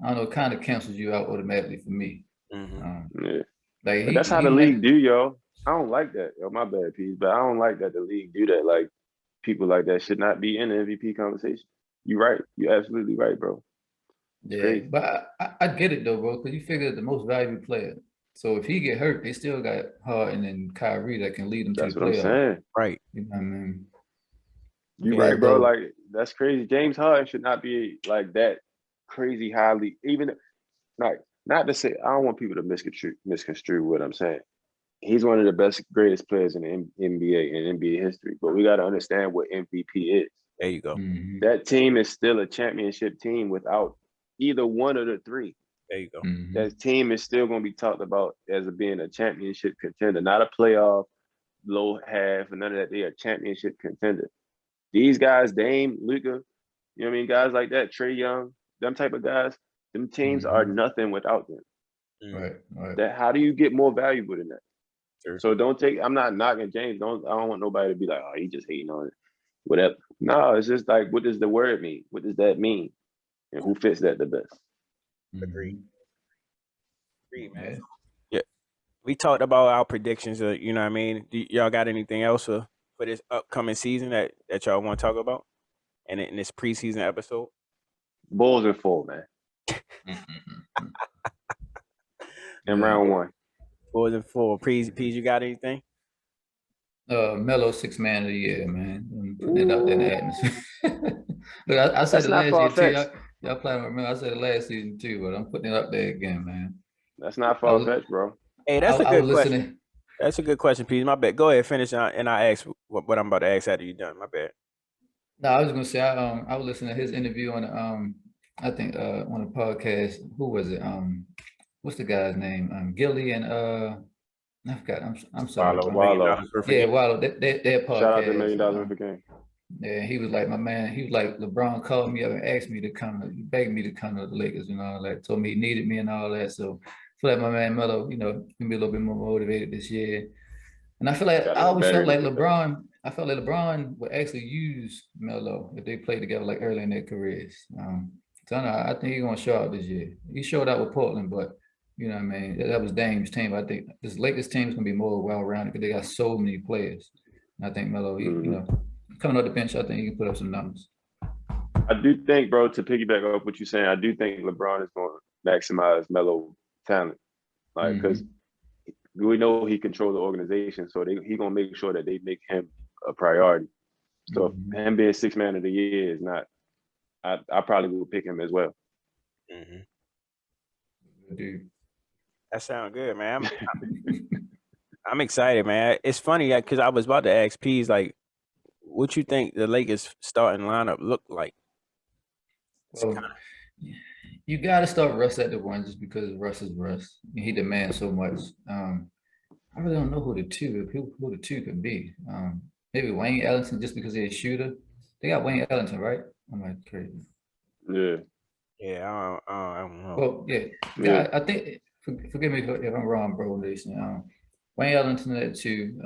I don't know, kind of cancels you out automatically for me. Yeah, Like but that's how the league do, yo. I don't like that, yo. My bad, Pete, but I don't like that the league do that. Like people like that should not be in the MVP conversation. You're right. You're absolutely right, bro. Yeah, Crazy. but I get it though, bro, because you figure the most valuable player. So if he get hurt, they still got Harden and Kyrie that can lead them That's to the what I'm playoffs. saying. Right. You know what I mean? You're right, bro. Like that's crazy. James Harden should not be like that crazy highly. Even like not to say I don't want people to misconstrue what I'm saying. He's one of the best, greatest players in the NBA and NBA history. But we got to understand what MVP is. There you go. That team is still a championship team without either one of the three. There you go. That team is still going to be talked about as being a championship contender, not a playoff, low half, and none of that. They are a championship contender. These guys, Dame, Luka, you know what I mean? Guys like that, Trae Young, them type of guys, them teams are nothing without them. Right. That how do you get more valuable than that? Sure. So don't take. I'm not knocking James. I don't want nobody to be like, oh, he just hating on it. Whatever. No, it's just like, what does the word mean? What does that mean? And who fits that the best? Agreed, man. Yeah. We talked about our predictions. You know what I mean? Y'all got anything else for this upcoming season that y'all want to talk about? And in this preseason episode? Bulls in 4, man. In round 1. Bulls in 4. Peas, you got anything? Melo 6th man of the year, man. Putting it out there in the atmosphere. Look, I said it last year too. Y'all playing with Melo. I said it last season too, but I'm putting it up there again, man. That's not far-fetched, bro. Hey, that's a good question. That's a good question, Peas. My bad. Go ahead, finish, and I ask what I'm about to ask after you're done. My bad. No, I was gonna say I was listening to his interview on I think on a podcast. Who was it? What's the guy's name? Gilly and I forgot. I'm sorry. Wallow. Yeah, Wallow. Their podcast. Shout out to $1 Million per game. Yeah, he was like my man. He was like LeBron called me up and asked me to begged me to come to the Lakers and all that. Told me he needed me and all that. So I feel like my man Melo, you know, can be a little bit more motivated this year. And I feel like I always felt like LeBron. I felt like LeBron would actually use Melo if they played together like early in their careers. So I think he's gonna show out this year. He showed out with Portland, but you know what I mean, that was Dame's team. I think this Lakers team is gonna be more well-rounded because they got so many players. And I think Melo, you know, coming off the bench, I think he can put up some numbers. I do think, bro, to piggyback off what you're saying, I do think LeBron is going to maximize Melo talent, like because we know he controls the organization, so he gonna make sure that they make him a priority. So him being 6th man of the year is not. I probably would pick him as well. Dude. That sounds good, man. I'm excited, man. It's funny because I was about to ask Peas, like, what you think the Lakers starting lineup look like? Well, You got to start Russ at the one just because Russ is Russ. He demands so much. I really don't know who the two could be. Maybe Wayne Ellington just because he's a shooter. They got Wayne Ellington, right? I'm like crazy. Yeah. Yeah, I don't know. Well, yeah, Yeah. I think. Forgive me if I'm wrong, bro. Jason. Wayne Ellington at 2.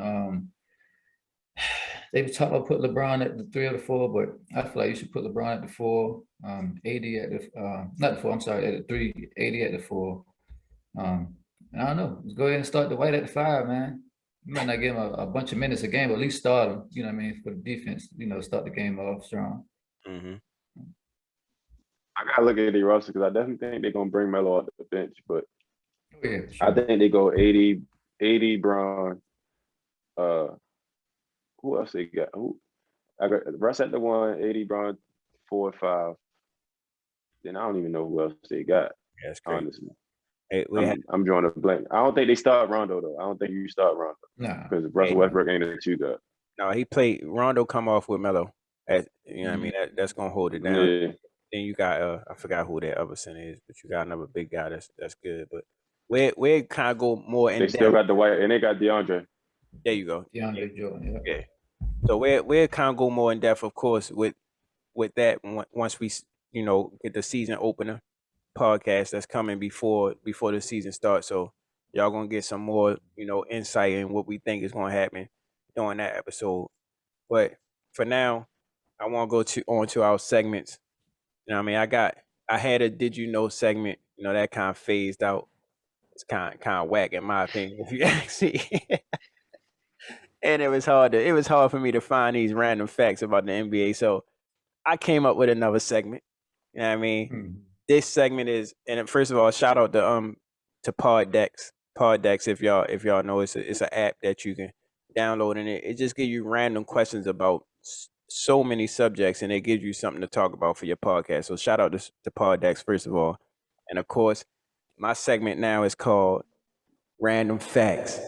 They were talking about put LeBron at the 3 or the 4, but I feel like you should put LeBron at the 4, AD at the not the 4. I'm sorry, at the 3, AD at the 4. I don't know. Let's go ahead and start the White at the 5, man. You might not give him a bunch of minutes a game, but at least start him. You know what I mean, for the defense. You know, start the game off strong. Mm-hmm. I gotta look at the roster because I definitely think they're gonna bring Melo off the bench, but Oh, yeah, I sure. think they go 80, Bron. Who else they got? I got Russ at the 1, 80, Bron, 4 or 5. Then I don't even know who else they got. That's great. Honestly, Hey, I'm drawing a blank. I don't think they start Rondo though. I don't think you start Rondo Nah. because Russell Westbrook ain't a 2 guy. No, he played Rondo come off with Melo. You know what I mean? That's gonna hold it down. Yeah, Then you got I forgot who that other center is, but you got another big guy that's good. But where kind of go more in they depth. still got the White and they got DeAndre. There you go. DeAndre Jordan. Yeah. So where kind of go more in depth, of course, with that once we get the season opener podcast that's coming before the season starts. So y'all gonna get some more insight in what we think is gonna happen during that episode. But for now, I want to go on to our segments. You know what I mean? I had a did you know segment, that kind of phased out. It's kind of whack in my opinion, if you ask me. And it was hard for me to find these random facts about the NBA. So I came up with another segment. You know what I mean? Mm-hmm. This segment is, and first of all, shout out to Poddex. Poddex, if y'all know, it's an app that you can download, and it just gives you random questions about so many subjects, and it gives you something to talk about for your podcast. So shout out to Poddex, first of all. And of course, my segment now is called Random Facts.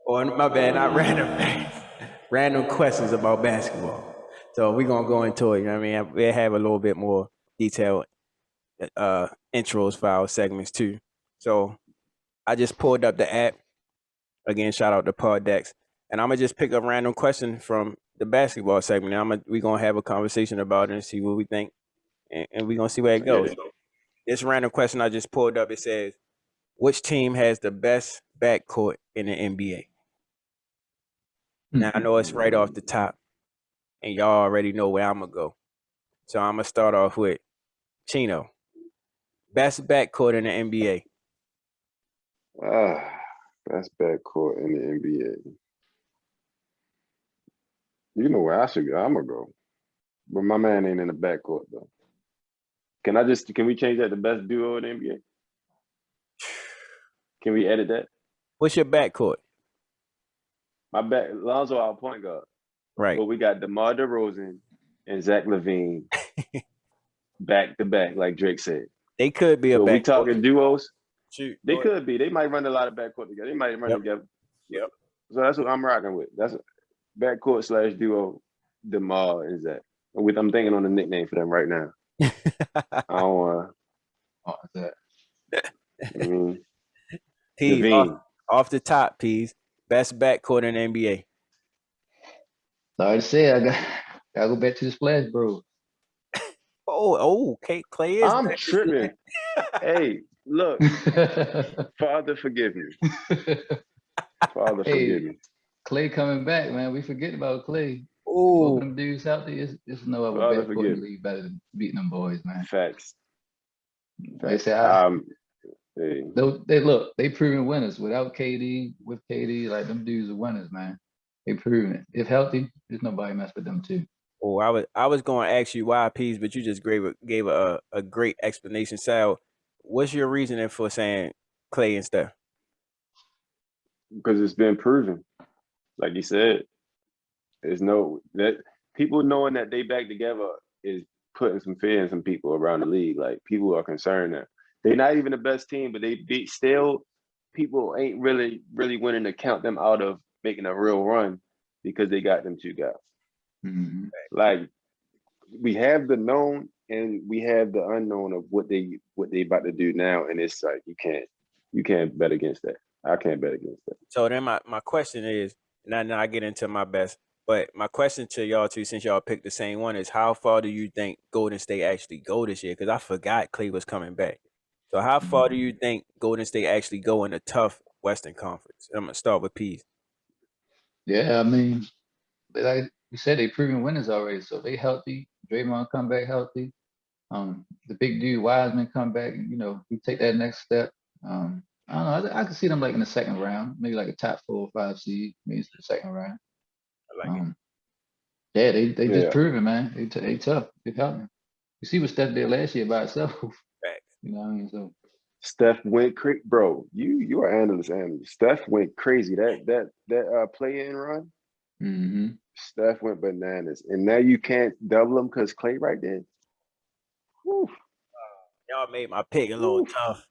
Or my bad, not random facts. Random questions about basketball. So we're gonna go into it, you know what I mean? We'll have a little bit more detailed intros for our segments too. So I just pulled up the app. Again, shout out to Poddex. And I'm gonna just pick a random question from the basketball segment. We're gonna have a conversation about it and see what we think. And we're gonna see where it goes. This random question I just pulled up, it says, which team has the best backcourt in the NBA? Now I know it's right off the top, and y'all already know where I'm gonna go. So I'm gonna start off with Chino. Best backcourt in the NBA. Best backcourt in the NBA. You know where I'm gonna go, but my man ain't in the backcourt though. Can we change that to best duo in the NBA? Can we edit that? What's your backcourt? Lonzo, our point guard. Right. But we got DeMar DeRozan and Zach LaVine back to back, like Drake said. They could be a backcourt. We talking duos? Shoot. They could be. They might run a lot of backcourt together. They might run together. Yep. So that's what I'm rocking with. That's backcourt / duo, DeMar and Zach. I'm thinking on a nickname for them right now. I don't want that. I mean, Pease, off the top, Pease. Best backcourt in the NBA. Sorry to say, I gotta go back to the Splash Bros. Okay, Clay is. I'm tripping. Hey, look, Father, forgive me. Father, forgive me. Clay coming back, man. We forget about Clay. Oh, them dudes out there. It's no other Father, backcourt in forgive the league better than beating them boys, man. Facts. They say, hey. they proven winners without KD. With KD, like them dudes are winners, man. They proven it. If healthy, there's nobody mess with them too. Oh, I was going to ask you why, Pease, but you just gave a great explanation. Sal, what's your reasoning for saying Clay and Steph? Because it's been proven, like you said, that people knowing that they back together is putting some fear in some people around the league. Like people are concerned that they're not even the best team, but people ain't really willing to count them out of making a real run because they got them two guys. Mm-hmm. Like we have the known and we have the unknown of what they about to do now, and it's like you can't bet against that. I can't bet against that. So then my question is, now I get into my best, but my question to y'all too, since y'all picked the same one, is how far do you think Golden State actually go this year? Because I forgot Clay was coming back. So how far do you think Golden State actually go in a tough Western Conference? I'm gonna start with Pease. Yeah, I mean, like you said, they proven winners already. So they healthy. Draymond come back healthy. The big dude Wiseman come back. We take that next step. I don't know. I can see them like in the second round, maybe like a top 4 or 5 seed, maybe it's the second round. I like it. Yeah, they just proven, man. They tough. They helping. You see what Steph did last year by itself. Facts. You know what I mean? So Steph went crazy, bro. You are analyst. Steph went crazy. That play-in run. mm-hmm. Steph went bananas, and now you can't double him because Clay right there. Whew. Y'all made my pick a little tough.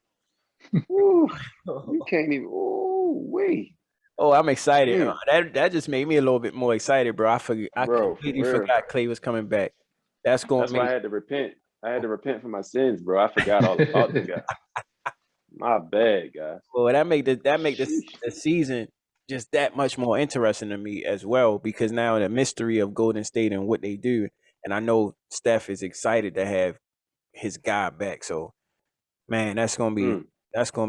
Whew. You can't even. Oh wait. Oh, I'm excited. That just made me a little bit more excited, bro. I completely forgot Clay was coming back. That's why I had to repent. I had to repent for my sins, bro. I forgot all about this guy. My bad, guys. Well, that make the season just that much more interesting to me as well, because now the mystery of Golden State and what they do, and I know Steph is excited to have his guy back. So, man, that's gonna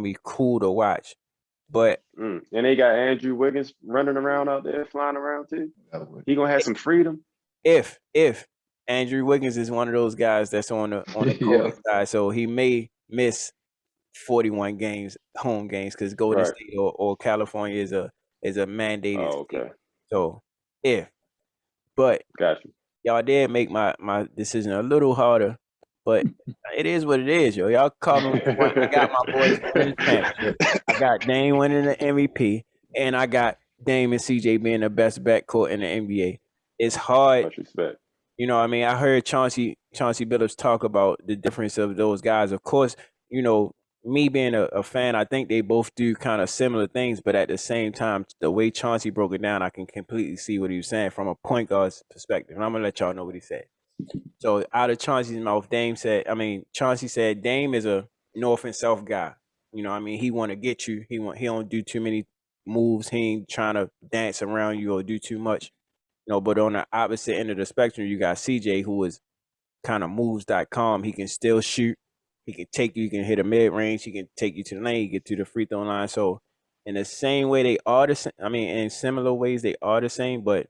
be cool to watch. But and they got Andrew Wiggins running around out there, flying around too. He gonna have some freedom. If Andrew Wiggins is one of those guys that's on the COVID side, so he may miss 41 home games, because Golden State or California is a mandated state. So but gotcha. Y'all did make my decision a little harder, but it is what it is, yo. Y'all call me. I got my boys winning the championship. I got Dame winning the MVP, and I got Dame and CJ being the best backcourt in the NBA. It's hard. Much respect. You know what I mean? I heard Chauncey Billups talk about the difference of those guys. Of course, me being a fan, I think they both do kind of similar things, but at the same time, the way Chauncey broke it down, I can completely see what he was saying from a point guard's perspective. And I'm going to let y'all know what he said. So out of Chauncey's mouth, Chauncey said Dame is a north and south guy. You know what I mean? He want to get you. He don't do too many moves. He ain't trying to dance around you or do too much. But on the opposite end of the spectrum, you got CJ, who is kind of moves.com. He can still shoot. He can take you. He can hit a mid range. He can take you to the lane. Get to the free throw line. So in the same way, they are the same. I mean, in similar ways, they are the same, but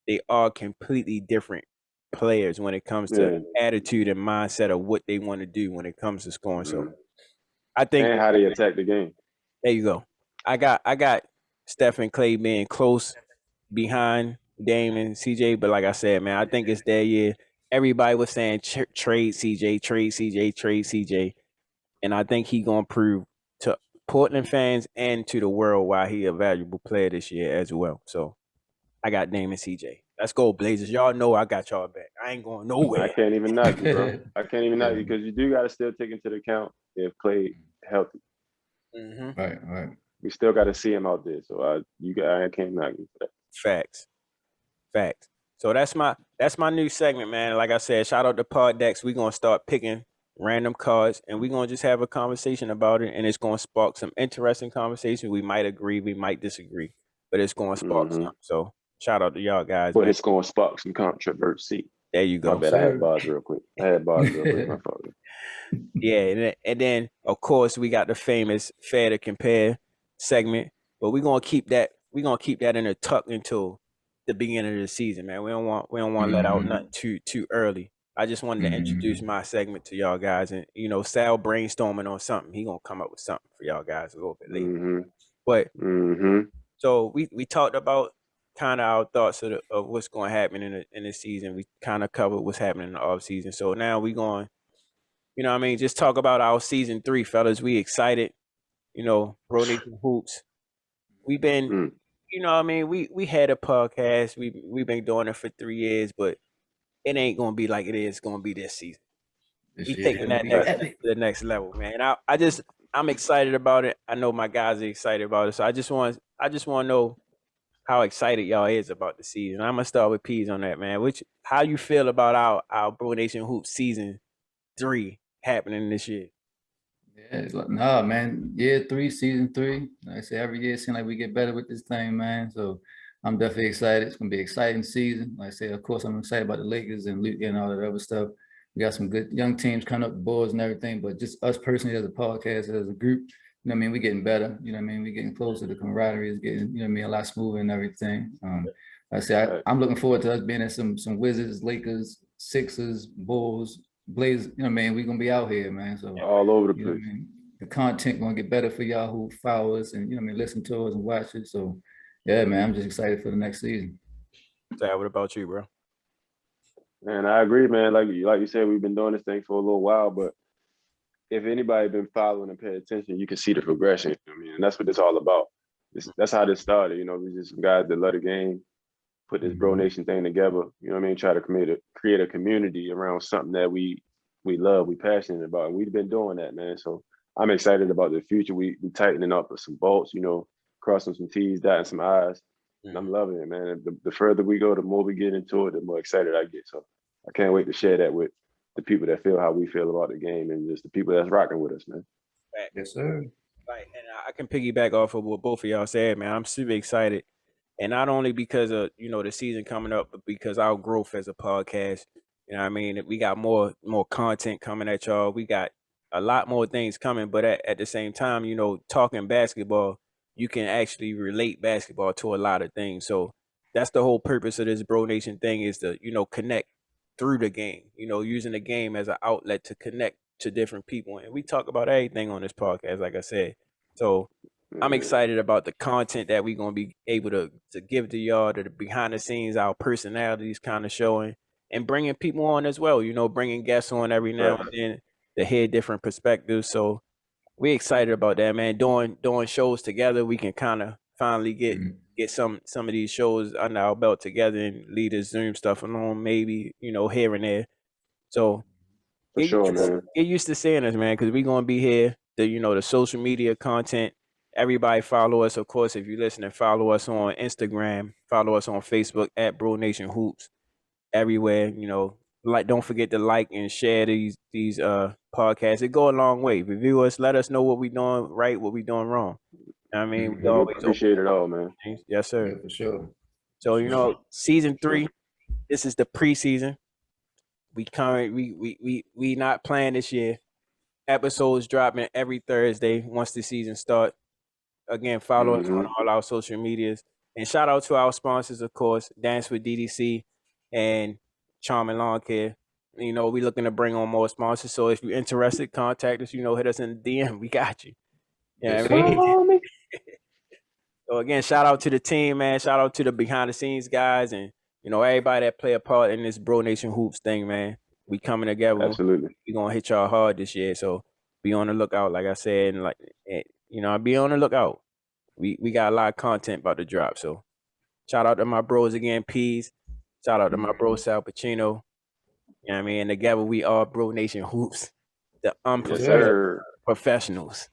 they are completely different players when it comes to attitude and mindset of what they want to do when it comes to scoring. So I think, and how they attack the game. There you go. I got Steph and Clay being close behind Dame and CJ, but like I said, man, I think it's their year. Everybody was saying trade CJ, trade CJ, trade CJ, and I think he gonna prove to Portland fans and to the world why he a valuable player this year as well. So I got Dame and CJ. Let's go, Blazers. Y'all know I got y'all back. I ain't going nowhere. I can't even knock you, bro. I can't even knock you, because you do got to still take into account if Clay healthy. Mm-hmm. Right. We still got to see him out there. So I can't knock you for that. Facts. So that's my new segment, man. Like I said, shout out to Pod Decks. We're gonna start picking random cards, and we're gonna just have a conversation about it, and it's gonna spark some interesting conversation. We might agree, we might disagree, but it's gonna spark some. So shout out to y'all guys. But it's gonna spark some controversy. There you go. My bad. I had bars real quick. My fault. Yeah, and then of course we got the famous Fair to Compare segment, but we're gonna keep that in a tuck until the beginning of the season, man. We don't want to let out nothing too early. I just wanted to introduce my segment to y'all guys, and Sal brainstorming on something. He gonna come up with something for y'all guys a little bit later. But so we talked about kind of our thoughts of what's going to happen in the season. We kind of covered what's happening in the off season. So now we going, just talk about our season 3, fellas. We excited, Bro Nation Hoops. We've been. We had a podcast. We've been doing it for 3 years, but it ain't gonna be like it is gonna be this season. We taking that to the next level, man. I'm excited about it. I know my guys are excited about it. So I just want to know how excited y'all is about the season. I'm gonna start with Pease on that, man. How you feel about our Bro Nation Hoops season 3 happening this year? Yeah, it's like, nah, man. Year 3, season 3. Like I say, every year it seems like we get better with this thing, man. So I'm definitely excited. It's gonna be an exciting season. Like I say, of course, I'm excited about the Lakers and Luka and all that other stuff. We got some good young teams coming up, the Bulls and everything. But just us personally as a podcast, as a group, you know what I mean? We're getting better. You know what I mean? We're getting closer. The camaraderie is getting, you know what I mean, a lot smoother and everything. Like I say, I'm looking forward to us being at some Wizards, Lakers, Sixers, Bulls, Blazers. You know what I mean? We're gonna be out here, man. So all over the you know what place. I mean? The content gonna get better for y'all who follow us and you know what I mean, listen to us and watch it. So yeah, man, I'm just excited for the next season. Dad, what about you, bro? And I agree, man. Like you said, we've been doing this thing for a little while, but if anybody been following and paying attention, you can see the progression. I mean, and that's what it's all about. That's how this started. You know, we just some guys that love the game, put this Bro Nation thing together. You know what I mean? Try to create a community around something that we love, we passionate about, and we've been doing that, man. So I'm excited about the future. We tightening up some bolts, you know, crossing some T's, dotting some I's. And I'm loving it, man. The further we go, the more we get into it, the more excited I get. So I can't wait to share that with the people that feel how we feel about the game and just the people that's rocking with us, man. Yes, sir. Right, and I can piggyback off of what both of y'all said, man. I'm super excited, and not only because of the season coming up, but because our growth as a podcast. You know what I mean? We got more content coming at y'all. We got a lot more things coming, but at the same time, talking basketball, you can actually relate basketball to a lot of things. So that's the whole purpose of this Bro Nation thing is to connect through the game. Using the game as an outlet to connect to different people, and we talk about everything on this podcast, like I said. So I'm excited about the content that we're gonna be able to give to y'all, to the behind the scenes, our personalities kind of showing, and bringing people on as well. Bringing guests on every now and then to hear different perspectives. So we're excited about that, man. Doing shows together, we can kind of finally get some of these shows under our belt together and lead this Zoom stuff along, maybe here and there. So For sure, man. get used to seeing us, man, because we're gonna be here. The social media content. Everybody follow us, of course. If you're listening, follow us on Instagram, follow us on Facebook at Bro Nation Hoops. Everywhere, don't forget to like and share these podcasts. It go a long way. Review us, let us know what we doing right, what we doing wrong. I mean, we always appreciate it all, man. Yes, sir. Yeah, for sure. So season 3. This is the preseason. We not playing this year. Episodes dropping every Thursday once the season starts. Again, follow us on all our social medias. And shout out to our sponsors, of course, Dance with DDC and Charming Lawn Care. We looking to bring on more sponsors. So if you're interested, contact us, hit us in the DM. We got you. Yeah, So again, shout out to the team, man. Shout out to the behind the scenes guys and everybody that play a part in this Bro Nation Hoops thing, man. We coming together. Absolutely. We gonna hit y'all hard this year. So be on the lookout, like I said, and be on the lookout. We got a lot of content about to drop. So shout out to my bros again, Peas. Shout out to my bro Sal Pacino. You know what I mean? And together we are Bro Nation Hoops, the professionals.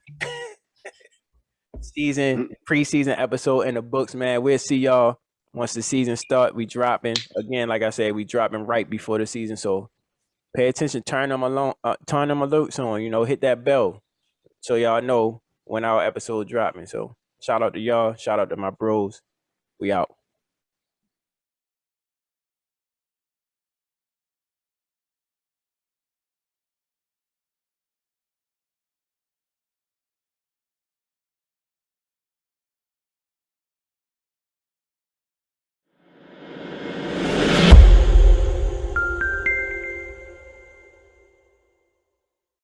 Preseason episode in the books, man. We'll see y'all once the season start. We dropping again, like I said, we dropping right before the season. So pay attention, turn them alerts on, hit that bell so y'all know when our episode dropping. So shout out to y'all, shout out to my bros. We out.